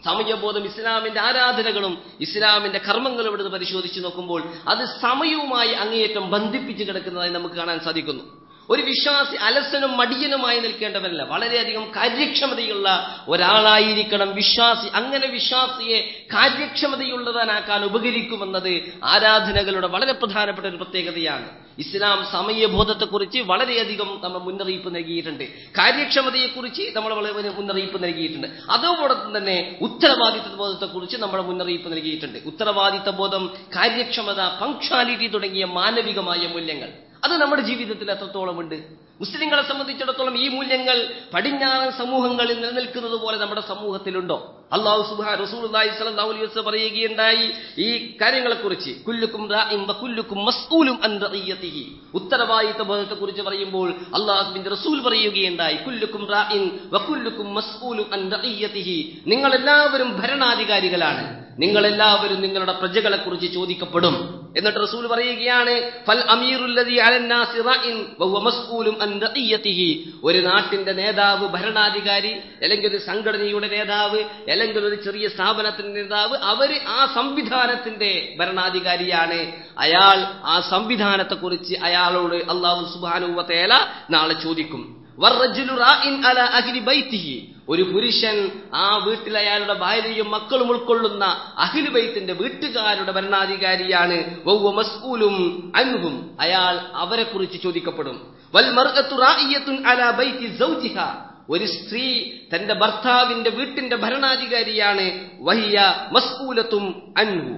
സമയബോധം ഇസ്ലാമിന്റെ ആരാധനകളും ഇസ്ലാമിന്റെ കർമ്മങ്ങളും എടുത്ത് പരിശോധിച്ച് നോക്കുമ്പോൾ അത് സമയവുമായി അങ്ങേയറ്റം ബന്ധിപ്പിച്ച് കിടക്കുന്നതായി നമുക്ക് കാണാൻ സാധിക്കുന്നു. ഒരു വിശ്വാസി അലസനും മടിയനുമായി നിൽക്കേണ്ടവരല്ല, വളരെയധികം കാര്യക്ഷമതയുള്ള ഒരാളായിരിക്കണം വിശ്വാസി. അങ്ങനെ വിശ്വാസിയെ കാര്യക്ഷമതയുള്ളവനാക്കാൻ ഉപകരിക്കുമെന്നത് ആരാധനകളുടെ വളരെ പ്രധാനപ്പെട്ട ഒരു പ്രത്യേകതയാണ്. ഇസ്ലാം സമയബോധത്തെക്കുറിച്ച് വളരെയധികം നമ്മൾ മുന്നറിയിപ്പ് നൽകിയിട്ടുണ്ട്, കാര്യക്ഷമതയെക്കുറിച്ച് നമ്മൾ വളരെ മുന്നറിയിപ്പ് നൽകിയിട്ടുണ്ട്. അതോടൊപ്പം തന്നെ ഉത്തരവാദിത്വ ബോധത്തെക്കുറിച്ച് നമ്മൾ മുന്നറിയിപ്പ് നൽകിയിട്ടുണ്ട്. ഉത്തരവാദിത്വ ബോധം, കാര്യക്ഷമത, പങ്ക്ച്വാലിറ്റി തുടങ്ങിയ മാനവികമായ മൂല്യങ്ങൾ അത് നമ്മുടെ ജീവിതത്തിൽ എത്രത്തോളം ഉണ്ട്? മുസ്ലിങ്ങളെ സംബന്ധിച്ചിടത്തോളം ഈ മൂല്യങ്ങൾ പടിഞ്ഞാറൻ സമൂഹങ്ങളിൽ നിലനിൽക്കുന്നത് പോലെ നമ്മുടെ സമൂഹത്തിലുണ്ടോ? അല്ലാഹു സുബ്ഹാനഹു റസൂലുള്ളാഹി സ്വല്ലല്ലാഹു അലൈഹി വസല്ലം പറയുകയുണ്ടായി ഈ കാര്യങ്ങളെക്കുറിച്ച്, കുല്ലുക്കും റാഇൻ വകുല്ലുക്കും മസ്ഊലുൻ അൻ റഇയതിഹി. ഉത്തരവാദിത്വ ബോധത്തെക്കുറിച്ച് പറയുമ്പോൾ അല്ലാഹുവിന്റെ റസൂൽ പറയുകയുണ്ടായി, കുല്ലുക്കും റാഇൻ വകുല്ലുക്കും മസ്ഊലുൻ അൻ റഇയതിഹി. നിങ്ങളെല്ലാവരും ഭരണാധികാരികളാണ്, നിങ്ങളെല്ലാവരും നിങ്ങളുടെ പ്രജകളെക്കുറിച്ച് ചോദിക്കപ്പെടും. എന്നിട്ട് റസൂൽ പറയുകയാണ്, ഫൽ അമീറുല്ലദീ അലന്നാസി റാഇൻ വഹുവ മസ്ഊലുൻ അൻ റഇയതിഹി. ഒരു നാട്ടിന്റെ നേതാവ്, ഭരണാധികാരി, അല്ലെങ്കിൽ ഒരു സംഘടനയുടെ നേതാവ്, അല്ലെങ്കിൽ ഒരു ചെറിയ സ്ഥാപനത്തിന്റെ നേതാവ്, അവര് ആ സംവിധാനത്തിന്റെ ഭരണാധികാരിയാണ്. അയാൾ ആ സംവിധാനത്തെക്കുറിച്ച് അയാളോട് അല്ലാഹു സുബ്ഹാനഹു വ തആല നാളെ ചോദിക്കും. വറജുലു റാഇൻ അലാ അഹ്ലി ബൈതിഹി. ഒരു പുരുഷൻ ആ വീട്ടിൽ അയാളുടെ ഭാര്യയും മക്കളും ഉൾക്കൊള്ളുന്ന അഹ്ലു ബൈത്തിന്റെ വീട്ടുകാരുടെ ഭരണാധികാരിയാണ്. വഹുവ മസ്ഊലുൻ അൻഹും. അയാൾ അവരെ കുറിച്ച് ചോദിക്കപ്പെടും. വൽ മർഅതു റാഇയത്തുൻ അലാ ബൈതി സൗജിഹാ. ഒരു സ്ത്രീ തന്റെ ഭർത്താവിന്റെ വീട്ടിന്റെ ഭരണാധികാരിയാണ്. വഹിയ മസ്ഊലത്തുൻ അൻഹു.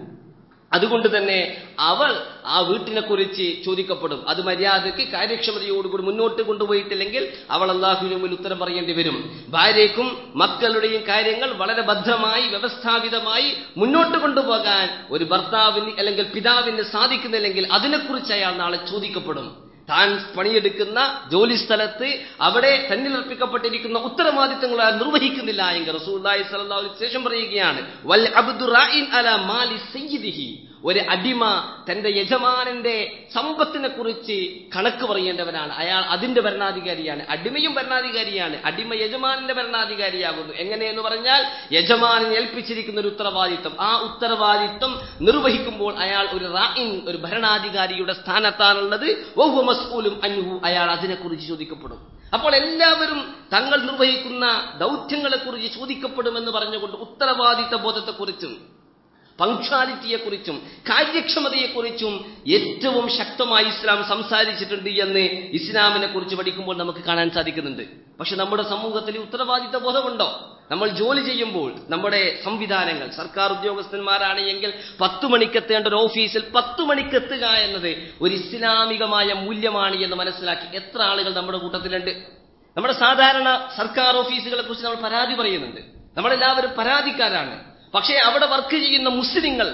അതുകൊണ്ട് തന്നെ അവൾ ആ വീട്ടിനെ കുറിച്ച് ചോദിക്കപ്പെടും. അത് മര്യാദയ്ക്ക് കാര്യക്ഷമതയോടുകൂടി മുന്നോട്ട് കൊണ്ടുപോയിട്ടില്ലെങ്കിൽ അവൾ അല്ലാഹുവിന് മുന്നിൽ ഉത്തരം പറയേണ്ടി വരും. ഭാര്യയ്ക്കും മക്കളുടെയും കാര്യങ്ങൾ വളരെ ഭദ്രമായി വ്യവസ്ഥാപിതമായി മുന്നോട്ട് കൊണ്ടുപോകാൻ ഒരു ഭർത്താവിന് അല്ലെങ്കിൽ പിതാവിന് സാധിക്കുന്നില്ലെങ്കിൽ അതിനെക്കുറിച്ച് അയാൾ നാളെ ചോദിക്കപ്പെടും. താൻ പണിയെടുക്കുന്ന ജോലി സ്ഥലത്ത് അവിടെ തന്നിൽ അർപ്പിക്കപ്പെട്ടിരിക്കുന്ന ഉത്തരവാദിത്തങ്ങൾ നിർവഹിക്കുന്നില്ല എങ്കിൽ റസൂലുള്ളാഹി സ്വല്ലല്ലാഹു അലൈഹി വസല്ലം പറയുകയാണ്, വൽ അബ്ദു റാഇൻ അലാ മാലി സയ്യിദിഹി. ഒരു അടിമ തന്റെ യജമാനന്റെ സമ്പത്തിനെ കുറിച്ച് കണക്ക് പറയേണ്ടവനാണ്. അയാൾ അതിന്റെ ഭരണാധികാരിയാണ്. അടിമയും ഭരണാധികാരിയാണ്. അടിമ യജമാനന്റെ ഭരണാധികാരിയാകുന്നു. എങ്ങനെയെന്ന് പറഞ്ഞാൽ, യജമാനൻ ഏൽപ്പിച്ചിരിക്കുന്ന ഒരു ഉത്തരവാദിത്വം, ആ ഉത്തരവാദിത്വം നിർവഹിക്കുമ്പോൾ അയാൾ ഒരു റാഇൻ, ഒരു ഭരണാധികാരിയുടെ സ്ഥാനത്താണുള്ളത്. വഹുവ മസ്ഊലുൻ അൻഹു. അയാൾ അതിനെക്കുറിച്ച് ചോദിക്കപ്പെടും. അപ്പോൾ എല്ലാവരും തങ്ങൾ നിർവഹിക്കുന്ന ദൗത്യങ്ങളെക്കുറിച്ച് ചോദിക്കപ്പെടുമെന്ന് പറഞ്ഞുകൊണ്ട് ഉത്തരവാദിത്വ ബോധത്തെക്കുറിച്ചും പങ്ക്ച്വാലിറ്റിയെക്കുറിച്ചും കാര്യക്ഷമതയെക്കുറിച്ചും ഏറ്റവും ശക്തമായി ഇസ്ലാം സംസാരിച്ചിട്ടുണ്ട് എന്ന് ഇസ്ലാമിനെ കുറിച്ച് പഠിക്കുമ്പോൾ നമുക്ക് കാണാൻ സാധിക്കുന്നുണ്ട്. പക്ഷെ നമ്മുടെ സമൂഹത്തിൽ ഉത്തരവാദിത്വ ബോധമുണ്ടോ? നമ്മൾ ജോലി ചെയ്യുമ്പോൾ നമ്മുടെ സംവിധാനങ്ങൾ, സർക്കാർ ഉദ്യോഗസ്ഥന്മാരാണ് എങ്കിൽ 10 മണിക്കെത്തേണ്ട ഒരു ഓഫീസിൽ 10 മണിക്കെത്തുക എന്നത് ഒരു ഇസ്ലാമികമായ മൂല്യമാണ് എന്ന് മനസ്സിലാക്കി എത്ര ആളുകൾ നമ്മുടെ കൂട്ടത്തിലുണ്ട്? നമ്മുടെ സാധാരണ സർക്കാർ ഓഫീസുകളെ കുറിച്ച് നമ്മൾ പരാതി പറയുന്നുണ്ട്. നമ്മളെല്ലാവരും പരാതിക്കാരാണ്. പക്ഷേ അവിടെ വർക്ക് ചെയ്യുന്ന മുസ്ലിങ്ങൾ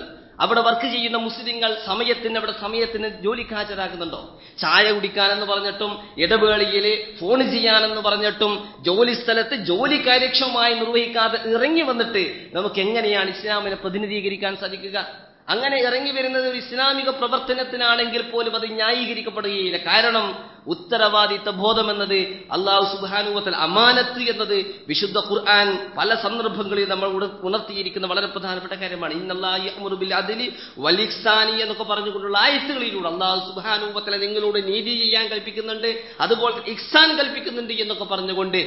സമയത്തിന് ജോലിക്ക് ഹാജരാകുന്നുണ്ടോ? ചായ കുടിക്കാനെന്ന് പറഞ്ഞിട്ടും ഇടവേളയിൽ ഫോൺ ചെയ്യാനെന്ന് പറഞ്ഞിട്ടും ജോലി സ്ഥലത്ത് ജോലി കാര്യക്ഷമമായി നിർവഹിക്കാതെ ഇറങ്ങി വന്നിട്ട് നമുക്ക് എങ്ങനെയാണ് ഇസ്ലാമിനെ പ്രതിനിധീകരിക്കാൻ സാധിക്കുക? അങ്ങനെ ഇറങ്ങി വരുന്നത് ഒരു ഇസ്ലാമിക പ്രവർത്തനത്തിനാണെങ്കിൽ പോലും അത് ന്യായീകരിക്കപ്പെടുകയില്ല. കാരണം ഉത്തരവാദിത്വ ബോധം എന്നത് അല്ലാഹു സുബ്ഹാനഹു വ തആല, അമാനത്ത് എന്നത് വിശുദ്ധ ഖുർആൻ പല സന്ദർഭങ്ങളിൽ നമ്മൾ ഉണർത്തിയിരിക്കുന്ന വളരെ പ്രധാനപ്പെട്ട കാര്യമാണ്. ഇന്നല്ലാഹ യഅ്മുറു ബിൽ അദ്ലി വൽ ഇഹ്സാനി എന്നൊക്കെ പറഞ്ഞുകൊണ്ടുള്ള ആയത്തുകളിലൂടെ അല്ലാഹു സുബ്ഹാനഹു വ തആല നിങ്ങളോട് നീതി ചെയ്യാൻ കൽപ്പിക്കുന്നുണ്ട്, അതുപോലെ ഇഹ്സാൻ കൽപ്പിക്കുന്നുണ്ട് എന്നൊക്കെ പറഞ്ഞുകൊണ്ട്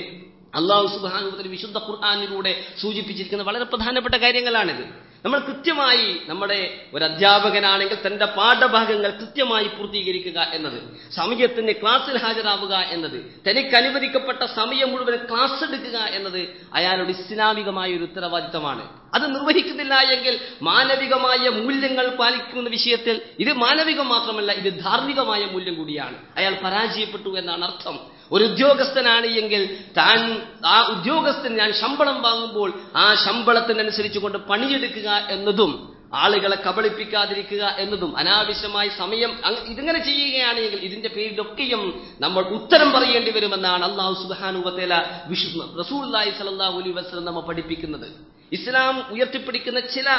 അല്ലാഹു സുബ്ഹാനഹു വ തആല വിശുദ്ധ ഖുർആനിലൂടെ സൂചിപ്പിച്ചിരിക്കുന്ന വളരെ പ്രധാനപ്പെട്ട കാര്യങ്ങളാണിത്. നമ്മൾ കൃത്യമായി, നമ്മുടെ ഒരു അധ്യാപകനാണെങ്കിൽ തന്റെ പാഠഭാഗങ്ങൾ കൃത്യമായി പൂർത്തീകരിക്കുക എന്നത്, സമയത്തിന് ക്ലാസ്സിൽ ഹാജരാവുക എന്നത്, തനിക്ക് അനുവദിക്കപ്പെട്ട സമയം മുഴുവൻ ക്ലാസ് എടുക്കുക എന്നത് അയാളുടെ ഇസ്ലാമികമായ ഒരു ഉത്തരവാദിത്തമാണ്. അത് നിർവഹിക്കുന്നില്ല എങ്കിൽ മാനവികമായ മൂല്യങ്ങൾ പാലിക്കുന്ന വിഷയത്തിൽ ഇത് മാനവികം മാത്രമല്ല, ഇത് ധാർമ്മികമായ മൂല്യം കൂടിയാണ്. അയാൾ പരാജയപ്പെട്ടു എന്നാണ് അർത്ഥം. ഒരു ഉദ്യോഗസ്ഥനാണ് എങ്കിൽ ആ ഉദ്യോഗസ്ഥൻ ഞാൻ ശമ്പളം വാങ്ങുമ്പോൾ ആ ശമ്പളത്തിനനുസരിച്ച് കൊണ്ട് പണിയെടുക്കുക എന്നതും, ആളുകളെ കബളിപ്പിക്കാതിരിക്കുക എന്നതും, അനാവശ്യമായി സമയം ഇതിങ്ങനെ ചെയ്യുകയാണെങ്കിൽ ഇതിന്റെ പേരിലൊക്കെയും നമ്മൾ ഉത്തരം പറയേണ്ടി വരുമെന്നാണ് അല്ലാഹു സുബ്ഹാനഹു വ തആല റസൂലുള്ളാഹി സ്വല്ലല്ലാഹു അലൈഹി വസല്ലം നമ്മെ പഠിപ്പിക്കുന്നത്. ഇസ്ലാം ഉയർത്തിപ്പിടിക്കുന്ന ചില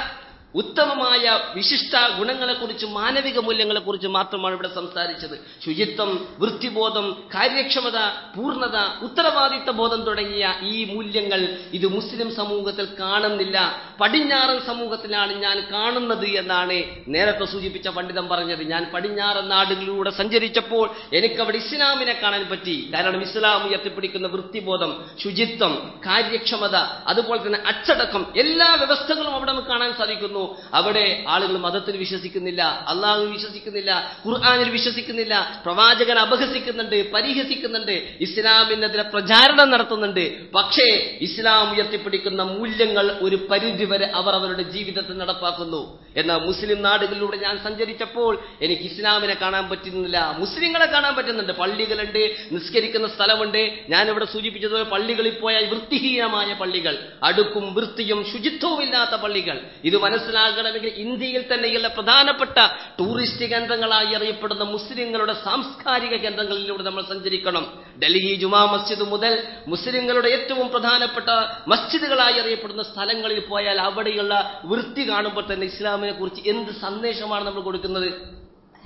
ഉത്തമമായ വിശിഷ്ട ഗുണങ്ങളെക്കുറിച്ചും മാനവിക മൂല്യങ്ങളെക്കുറിച്ചും മാത്രമാണ് ഇവിടെ സംസാരിച്ചത്. ശുചിത്വം, വൃത്തിബോധം, കാര്യക്ഷമത, പൂർണ്ണത, ഉത്തരവാദിത്ത ബോധം തുടങ്ങിയ ഈ മൂല്യങ്ങൾ ഇത് മുസ്ലിം സമൂഹത്തിൽ കാണുന്നില്ല. പടിഞ്ഞാറൻ സമൂഹത്തിലാണ് ഞാൻ കാണുന്നത് എന്നാണ് നേരത്തെ സൂചിപ്പിച്ച പണ്ഡിതൻ പറഞ്ഞത്. ഞാൻ പടിഞ്ഞാറൻ നാടുകളിലൂടെ സഞ്ചരിച്ചപ്പോൾ എനിക്കവിടെ ഇസ്ലാമിനെ കാണാൻ പറ്റി. കാരണം ഇസ്ലാം ഉയർത്തിപ്പിടിക്കുന്ന വൃത്തിബോധം, ശുചിത്വം, കാര്യക്ഷമത, അതുപോലെ തന്നെ അച്ചടക്കം, എല്ലാ വ്യവസ്ഥകളും അവിടെ നമുക്ക് കാണാൻ സാധിക്കുന്നു. അവിടെ ആളുകൾ മതത്തിൽ വിശ്വസിക്കുന്നില്ല, അള്ളാഹുവിൽ വിശ്വസിക്കുന്നില്ല, ഖുർആനിൽ വിശ്വസിക്കുന്നില്ല, പ്രവാചകൻ അപഹസിക്കുന്നുണ്ട്, പരിഹസിക്കുന്നുണ്ട്, ഇസ്ലാമിനെതിരെ പ്രചാരണം നടത്തുന്നുണ്ട്. പക്ഷേ ഇസ്ലാം ഉയർത്തിപ്പിടിക്കുന്ന മൂല്യങ്ങൾ ഒരു പരിധിവരെ അവർ അവരുടെ ജീവിതത്തിൽ നടപ്പാക്കുന്നു. എന്നാൽ മുസ്ലിം നാടുകളിലൂടെ ഞാൻ സഞ്ചരിച്ചപ്പോൾ എനിക്ക് ഇസ്ലാമിനെ കാണാൻ പറ്റുന്നില്ല, മുസ്ലിങ്ങളെ കാണാൻ പറ്റുന്നുണ്ട്. പള്ളികളുണ്ട്, നിസ്കരിക്കുന്ന സ്ഥലമുണ്ട്. ഞാനിവിടെ സൂചിപ്പിച്ചതുപോലെ പള്ളികളിൽ പോയാൽ വൃത്തിഹീനമായ പള്ളികൾ, അടുക്കും വൃത്തിയും ശുചിത്വവും ഇല്ലാത്ത പള്ളികൾ. ഇത് മനസ്സിലാകണമെങ്കിൽ ഇന്ത്യയിൽ തന്നെയുള്ള പ്രധാനപ്പെട്ട ടൂറിസ്റ്റ് കേന്ദ്രങ്ങളായി അറിയപ്പെടുന്ന മുസ്ലിങ്ങളുടെ സാംസ്കാരിക കേന്ദ്രങ്ങളിലൂടെ നമ്മൾ സഞ്ചരിക്കണം. ഡൽഹി ജുമാ മസ്ജിദ് മുതൽ മുസ്ലിങ്ങളുടെ ഏറ്റവും പ്രധാനപ്പെട്ട മസ്ജിദുകളായി അറിയപ്പെടുന്ന സ്ഥലങ്ങളിൽ പോയാൽ അവിടെയുള്ള വൃത്തി കാണുമ്പോൾ തന്നെ ഇസ്ലാമിനെ കുറിച്ച് എന്ത് സന്ദേശമാണ് നമ്മൾ കൊടുക്കുന്നത്?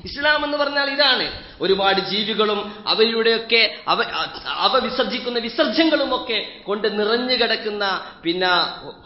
ഇസ്ലാം എന്ന് പറഞ്ഞാൽ ഇതാണ്. ഒരുപാട് ജീവികളും അവയുടെയൊക്കെ അവ വിസർജിക്കുന്ന വിസർജ്യങ്ങളുമൊക്കെ കൊണ്ട് നിറഞ്ഞു കിടക്കുന്ന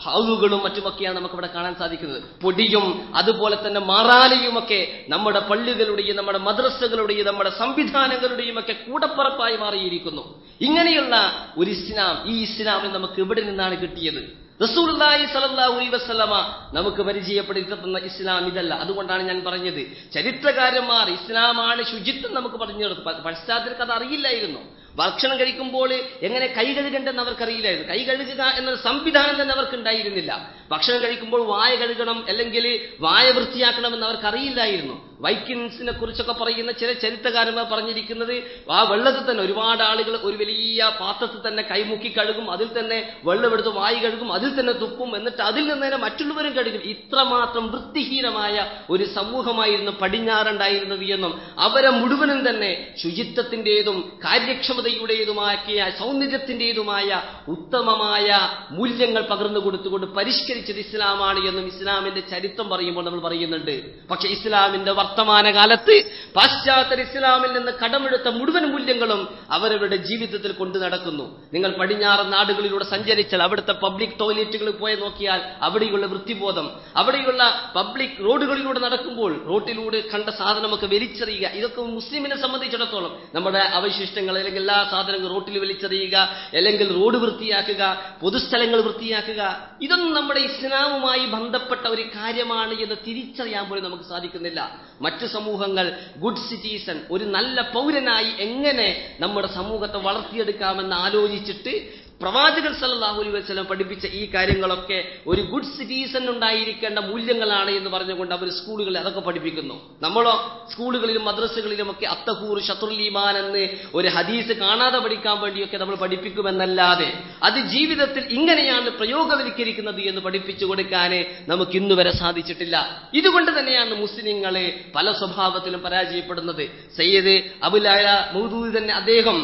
ഹൗലുകളും മറ്റുമൊക്കെയാണ് നമുക്കിവിടെ കാണാൻ സാധിക്കുന്നത്. പൊടിയും അതുപോലെ തന്നെ മാറാലയുമൊക്കെ നമ്മുടെ പള്ളികളുടെയും നമ്മുടെ മദ്രസകളുടെയും നമ്മുടെ സംവിധാനങ്ങളുടെയും ഒക്കെ കൂടപ്പറപ്പായി മാറിയിരിക്കുന്നു. ഇങ്ങനെയുള്ള ഒരു ഇസ്ലാം, ഈ ഇസ്ലാമിൽ നമുക്ക് എവിടെ നിന്നാണ് കിട്ടിയത്? റസൂലുള്ളാഹി സ്വല്ലല്ലാഹു അലൈഹി വസല്ലമ നമുക്ക് പരിചയപ്പെടുത്തുന്ന ഇസ്ലാം ഇതല്ല. അതുകൊണ്ടാണ് ഞാൻ പറഞ്ഞത്, ചരിത്രകാരന്മാർ ഇസ്ലാമാണ് ശുചിത്വം നമുക്ക് പറഞ്ഞു കൊടുത്തു. പശ്ചാത്തലർക്ക് അത് അറിയില്ലായിരുന്നു. ഭക്ഷണം കഴിക്കുമ്പോൾ എങ്ങനെ കൈ കഴുകണ്ടെന്ന് അവർക്കറിയില്ലായിരുന്നു. കൈ കഴുകുക എന്നൊരു സംവിധാനം തന്നെ അവർക്ക് ഉണ്ടായിരുന്നില്ല. ഭക്ഷണം കഴിക്കുമ്പോൾ വായ കഴുകണം അല്ലെങ്കിൽ വായ വൃത്തിയാക്കണമെന്ന് അവർക്കറിയില്ലായിരുന്നു. വൈക്കിൻസിനെ കുറിച്ചൊക്കെ പറയുന്ന ചില ചരിത്രകാരന്മാർ പറഞ്ഞിരിക്കുന്നത്, ആ വെള്ളത്തിൽ തന്നെ ഒരുപാട് ആളുകൾ ഒരു വലിയ പാത്രത്തിൽ തന്നെ കൈമുക്കി കഴുകും, അതിൽ തന്നെ വെള്ളമെടുത്ത് വായി കഴുകും, അതിൽ തന്നെ തുപ്പും, എന്നിട്ട് അതിൽ നിന്ന് തന്നെ മറ്റുള്ളവരും കഴുകും. ഇത്രമാത്രം വൃത്തിഹീനമായ ഒരു സമൂഹമായിരുന്നു പടിഞ്ഞാറുണ്ടായിരുന്നത് എന്നും അവരെ മുഴുവനും തന്നെ ശുചിത്വത്തിന്റേതും കാര്യക്ഷമതയുടേതുമാക്കിയ സൗന്ദര്യത്തിന്റേതുമായ ഉത്തമമായ മൂല്യങ്ങൾ പകർന്നു കൊടുത്തുകൊണ്ട് പരിഷ്കരിച്ചത് ഇസ്ലാമാണ് എന്നും ഇസ്ലാമിന്റെ ചരിത്രം പറയുമ്പോൾ നമ്മൾ പറയുന്നുണ്ട്. പക്ഷെ ഇസ്ലാമിന്റെ വർത്തമാനകാലത്ത് പാശ്ചാത്യ ഇസ്ലാമിൽ നിന്ന് കടമെടുത്ത മുഴുവൻ മൂല്യങ്ങളും അവരവരുടെ ജീവിതത്തിൽ കൊണ്ടു നടക്കുന്നു. നിങ്ങൾ പടിഞ്ഞാറൻ നാടുകളിലൂടെ സഞ്ചരിച്ചാൽ അവിടുത്തെ പബ്ലിക് ടോയ്ലറ്റുകളിൽ പോയി നോക്കിയാൽ അവിടെയുള്ള വൃത്തിബോധം, അവിടെയുള്ള പബ്ലിക് റോഡുകളിലൂടെ നടക്കുമ്പോൾ റോട്ടിലൂടെ കണ്ട സാധനമൊക്കെ വലിച്ചെറിയുക, ഇതൊക്കെ മുസ്ലിമിനെ സംബന്ധിച്ചിടത്തോളം നമ്മുടെ അവശിഷ്ടങ്ങൾ അല്ലെങ്കിൽ എല്ലാ സാധനങ്ങളും റോട്ടിൽ വലിച്ചെറിയുക, അല്ലെങ്കിൽ റോഡ് വൃത്തിയാക്കുക, പൊതുസ്ഥലങ്ങൾ വൃത്തിയാക്കുക, ഇതൊന്നും നമ്മുടെ ഇസ്ലാമുമായി ബന്ധപ്പെട്ട ഒരു കാര്യമാണ് എന്ന് തിരിച്ചറിയാൻ പോലും നമുക്ക് സാധിക്കുന്നില്ല. മറ്റു സമൂഹങ്ങൾ ഗുഡ് സിറ്റിസൺ, ഒരു നല്ല പൗരനായി എങ്ങനെ നമ്മുടെ സമൂഹത്തെ വളർത്തിയെടുക്കാമെന്ന് ആലോചിച്ചിട്ട് പ്രവാചകൻ സല്ലല്ലാഹു അലൈഹി വസല്ലം പഠിപ്പിച്ച ഈ കാര്യങ്ങളൊക്കെ ഒരു ഗുഡ് സിറ്റിസൺ ഉണ്ടായിരിക്കേണ്ട മൂല്യങ്ങളാണ് എന്ന് പറഞ്ഞുകൊണ്ട് അവർ സ്കൂളുകളിൽ അതൊക്കെ പഠിപ്പിക്കുന്നു. നമ്മളോ സ്കൂളുകളിലും മദ്രസകളിലുമൊക്കെ അത്തഖൂർ ശത്രുൽ ഈമാൻ എന്ന് ഒരു ഹദീസ് കാണാതെ പഠിക്കാൻ വേണ്ടിയൊക്കെ നമ്മൾ പഠിപ്പിക്കുമെന്നല്ലാതെ അത് ജീവിതത്തിൽ ഇങ്ങനെയാണ് പ്രയോഗവൽക്കരിക്കുന്നത് എന്ന് പഠിപ്പിച്ചു കൊടുക്കാൻ നമുക്ക് ഇന്നുവരെ സാധിച്ചിട്ടില്ല. ഇതുകൊണ്ട് തന്നെയാണ് മുസ്ലിങ്ങളെ പല സ്വഭാവത്തിലും പരാജയപ്പെടുന്നത്. സയ്യിദ് അബുൽ അഅല മൗദൂദി തന്നെ അദ്ദേഹം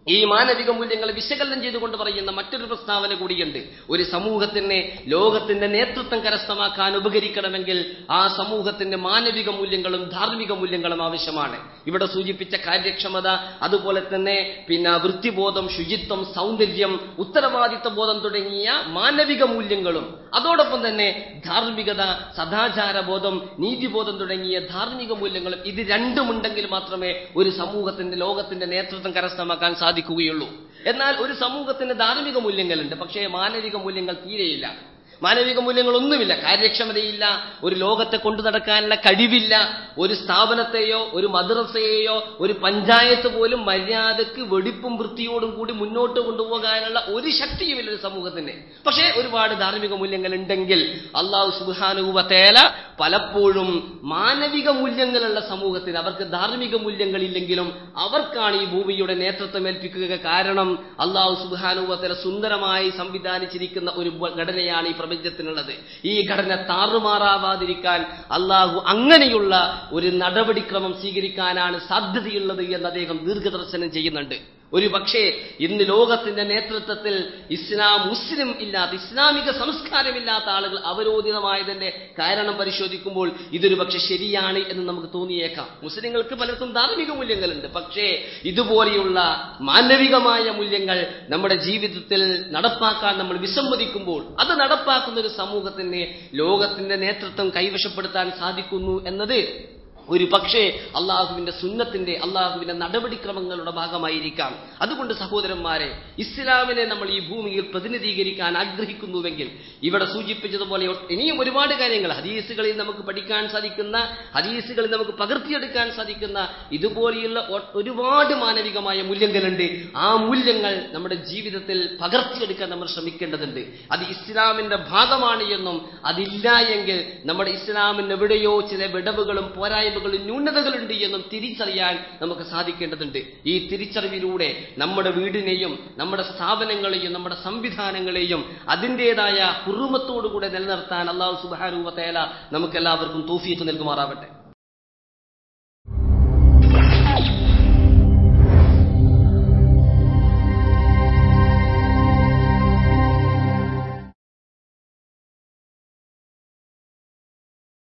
ഈ മാനവിക മൂല്യങ്ങളെ വിശകലനം ചെയ്തുകൊണ്ട് പറയുന്ന മറ്റൊരു പ്രസ്താവന കൂടിയുണ്ട്. ഒരു സമൂഹത്തിന് ലോകത്തിന്റെ നേതൃത്വം കരസ്ഥമാക്കാൻ ഉപകരിക്കണമെങ്കിൽ ആ സമൂഹത്തിന്റെ മാനവിക മൂല്യങ്ങളും ധാർമ്മിക മൂല്യങ്ങളും ആവശ്യമാണ്. ഇവിടെ സൂചിപ്പിച്ച കാര്യക്ഷമത, അതുപോലെ തന്നെ വൃത്തിബോധം, ശുചിത്വം, സൗന്ദര്യം, ഉത്തരവാദിത്വ ബോധം തുടങ്ങിയ മാനവിക മൂല്യങ്ങളും അതോടൊപ്പം തന്നെ ധാർമ്മികത, സദാചാരബോധം, നീതിബോധം തുടങ്ങിയ ധാർമ്മിക മൂല്യങ്ങളും ഇത് രണ്ടുമുണ്ടെങ്കിൽ മാത്രമേ ഒരു സമൂഹത്തിന്റെ ലോകത്തിന്റെ നേതൃത്വം കരസ്ഥമാക്കാൻ സാധിക്കുകയുള്ളൂ. എന്നാൽ ഒരു സമൂഹത്തിന് ധാർമ്മിക മൂല്യങ്ങളുണ്ട്, പക്ഷേ മാനവിക മൂല്യങ്ങൾ തീരെയില്ല. മാനവിക മൂല്യങ്ങളൊന്നുമില്ല, കാര്യക്ഷമതയില്ല, ഒരു ലോകത്തെ കൊണ്ടു നടക്കാനുള്ള കഴിവില്ല, ഒരു സ്ഥാപനത്തെയോ ഒരു മദ്രസയെയോ ഒരു പഞ്ചായത്ത് പോലും മര്യാദക്ക് വെടിപ്പും വൃത്തിയോടും കൂടി മുന്നോട്ട് കൊണ്ടുപോകാനുള്ള ഒരു ശക്തിയുമില്ല ഒരു സമൂഹത്തിന്. പക്ഷേ ഒരുപാട് ധാർമ്മിക മൂല്യങ്ങൾ ഉണ്ടെങ്കിൽ അല്ലാഹു സുബ്ഹാനഹു വ തആല പലപ്പോഴും മാനവിക മൂല്യങ്ങളുള്ള സമൂഹത്തിന്, അവർക്ക് ധാർമ്മിക മൂല്യങ്ങളില്ലെങ്കിലും അവർക്കാണ് ഈ ഭൂമിയുടെ നേതൃത്വം ഏൽപ്പിക്കുക. കാരണം അല്ലാഹു സുബ്ഹാനഹു വ തആല സുന്ദരമായി സംവിധാനിച്ചിരിക്കുന്ന ഒരു ഘടനയാണ് ഈ പ്രപഞ്ചത്തിനുള്ളത്. ഈ ഘടന താറുമാറാവാതിരിക്കാൻ അല്ലാഹു അങ്ങനെയുള്ള ഒരു നടപടിക്രമം സ്വീകരിക്കാനാണ് സാധ്യതയുള്ളത് എന്ന് അദ്ദേഹം ദീർഘദർശനം ചെയ്യുന്നുണ്ട്. ഒരു പക്ഷേ ഇന്ന് ലോകത്തിന്റെ നേതൃത്വത്തിൽ മുസ്ലിം ഇല്ലാത്ത ഇസ്ലാമിക സംസ്കാരമില്ലാത്ത ആളുകൾ അവരോധിതമായതിന്റെ കാരണം പരിശോധിക്കുമ്പോൾ ഇതൊരു പക്ഷെ ശരിയാണ് എന്ന് നമുക്ക് തോന്നിയേക്കാം. മുസ്ലിങ്ങൾക്ക് പലർക്കും ധാർമ്മിക മൂല്യങ്ങളുണ്ട്. പക്ഷേ ഇതുപോലെയുള്ള മാനവികമായ മൂല്യങ്ങൾ നമ്മുടെ ജീവിതത്തിൽ നടപ്പാക്കാൻ നമ്മൾ വിസമ്മതിക്കുമ്പോൾ അത് നടപ്പാക്കുന്ന ഒരു സമൂഹത്തിന് ലോകത്തിന്റെ നേതൃത്വം കൈവശപ്പെടുത്താൻ സാധിക്കുന്നു എന്നത് ഒരു പക്ഷേ അള്ളാഹുവിന്റെ സുന്നത്തിന്റെ അള്ളാഹുവിന്റെ നടപടിക്രമങ്ങളുടെ ഭാഗമായിരിക്കാം. അതുകൊണ്ട് സഹോദരന്മാരെ, ഇസ്ലാമിനെ നമ്മൾ ഈ ഭൂമിയിൽ പ്രതിനിധീകരിക്കാൻ ആഗ്രഹിക്കുന്നുവെങ്കിൽ ഇവിടെ സൂചിപ്പിച്ചതുപോലെ ഇനിയും ഒരുപാട് കാര്യങ്ങൾ ഹദീസുകളിൽ നമുക്ക് പഠിക്കാൻ സാധിക്കുന്ന, ഹദീസുകളിൽ നമുക്ക് പകർത്തിയെടുക്കാൻ സാധിക്കുന്ന ഇതുപോലെയുള്ള ഒരുപാട് മാനവികമായ മൂല്യങ്ങളുണ്ട്. ആ മൂല്യങ്ങൾ നമ്മുടെ ജീവിതത്തിൽ പകർത്തിയെടുക്കാൻ നമ്മൾ ശ്രമിക്കേണ്ടതുണ്ട്. അത് ഇസ്ലാമിന്റെ ഭാഗമാണ് എന്നും അതില്ല എങ്കിൽ നമ്മുടെ ഇസ്ലാമിന് എവിടെയോ ചില വിടവുകളും പോരായ്മ ന്യൂനതകളുണ്ട് എന്നും തിരിച്ചറിയാൻ നമുക്ക് സാധിക്കേണ്ടതുണ്ട്. ഈ തിരിച്ചറിവിലൂടെ നമ്മുടെ വീടിനെയും നമ്മുടെ സ്ഥാപനങ്ങളെയും നമ്മുടെ സംവിധാനങ്ങളെയും അതിൻ്റെതായ ഹുറുമത്തോടുകൂടെ നിലനിർത്താൻ അല്ലാഹു സുബ്ഹാനഹു വ തആല നമുക്കെല്ലാവർക്കും തൗഫീഖ് നൽകുമാറാവട്ടെ.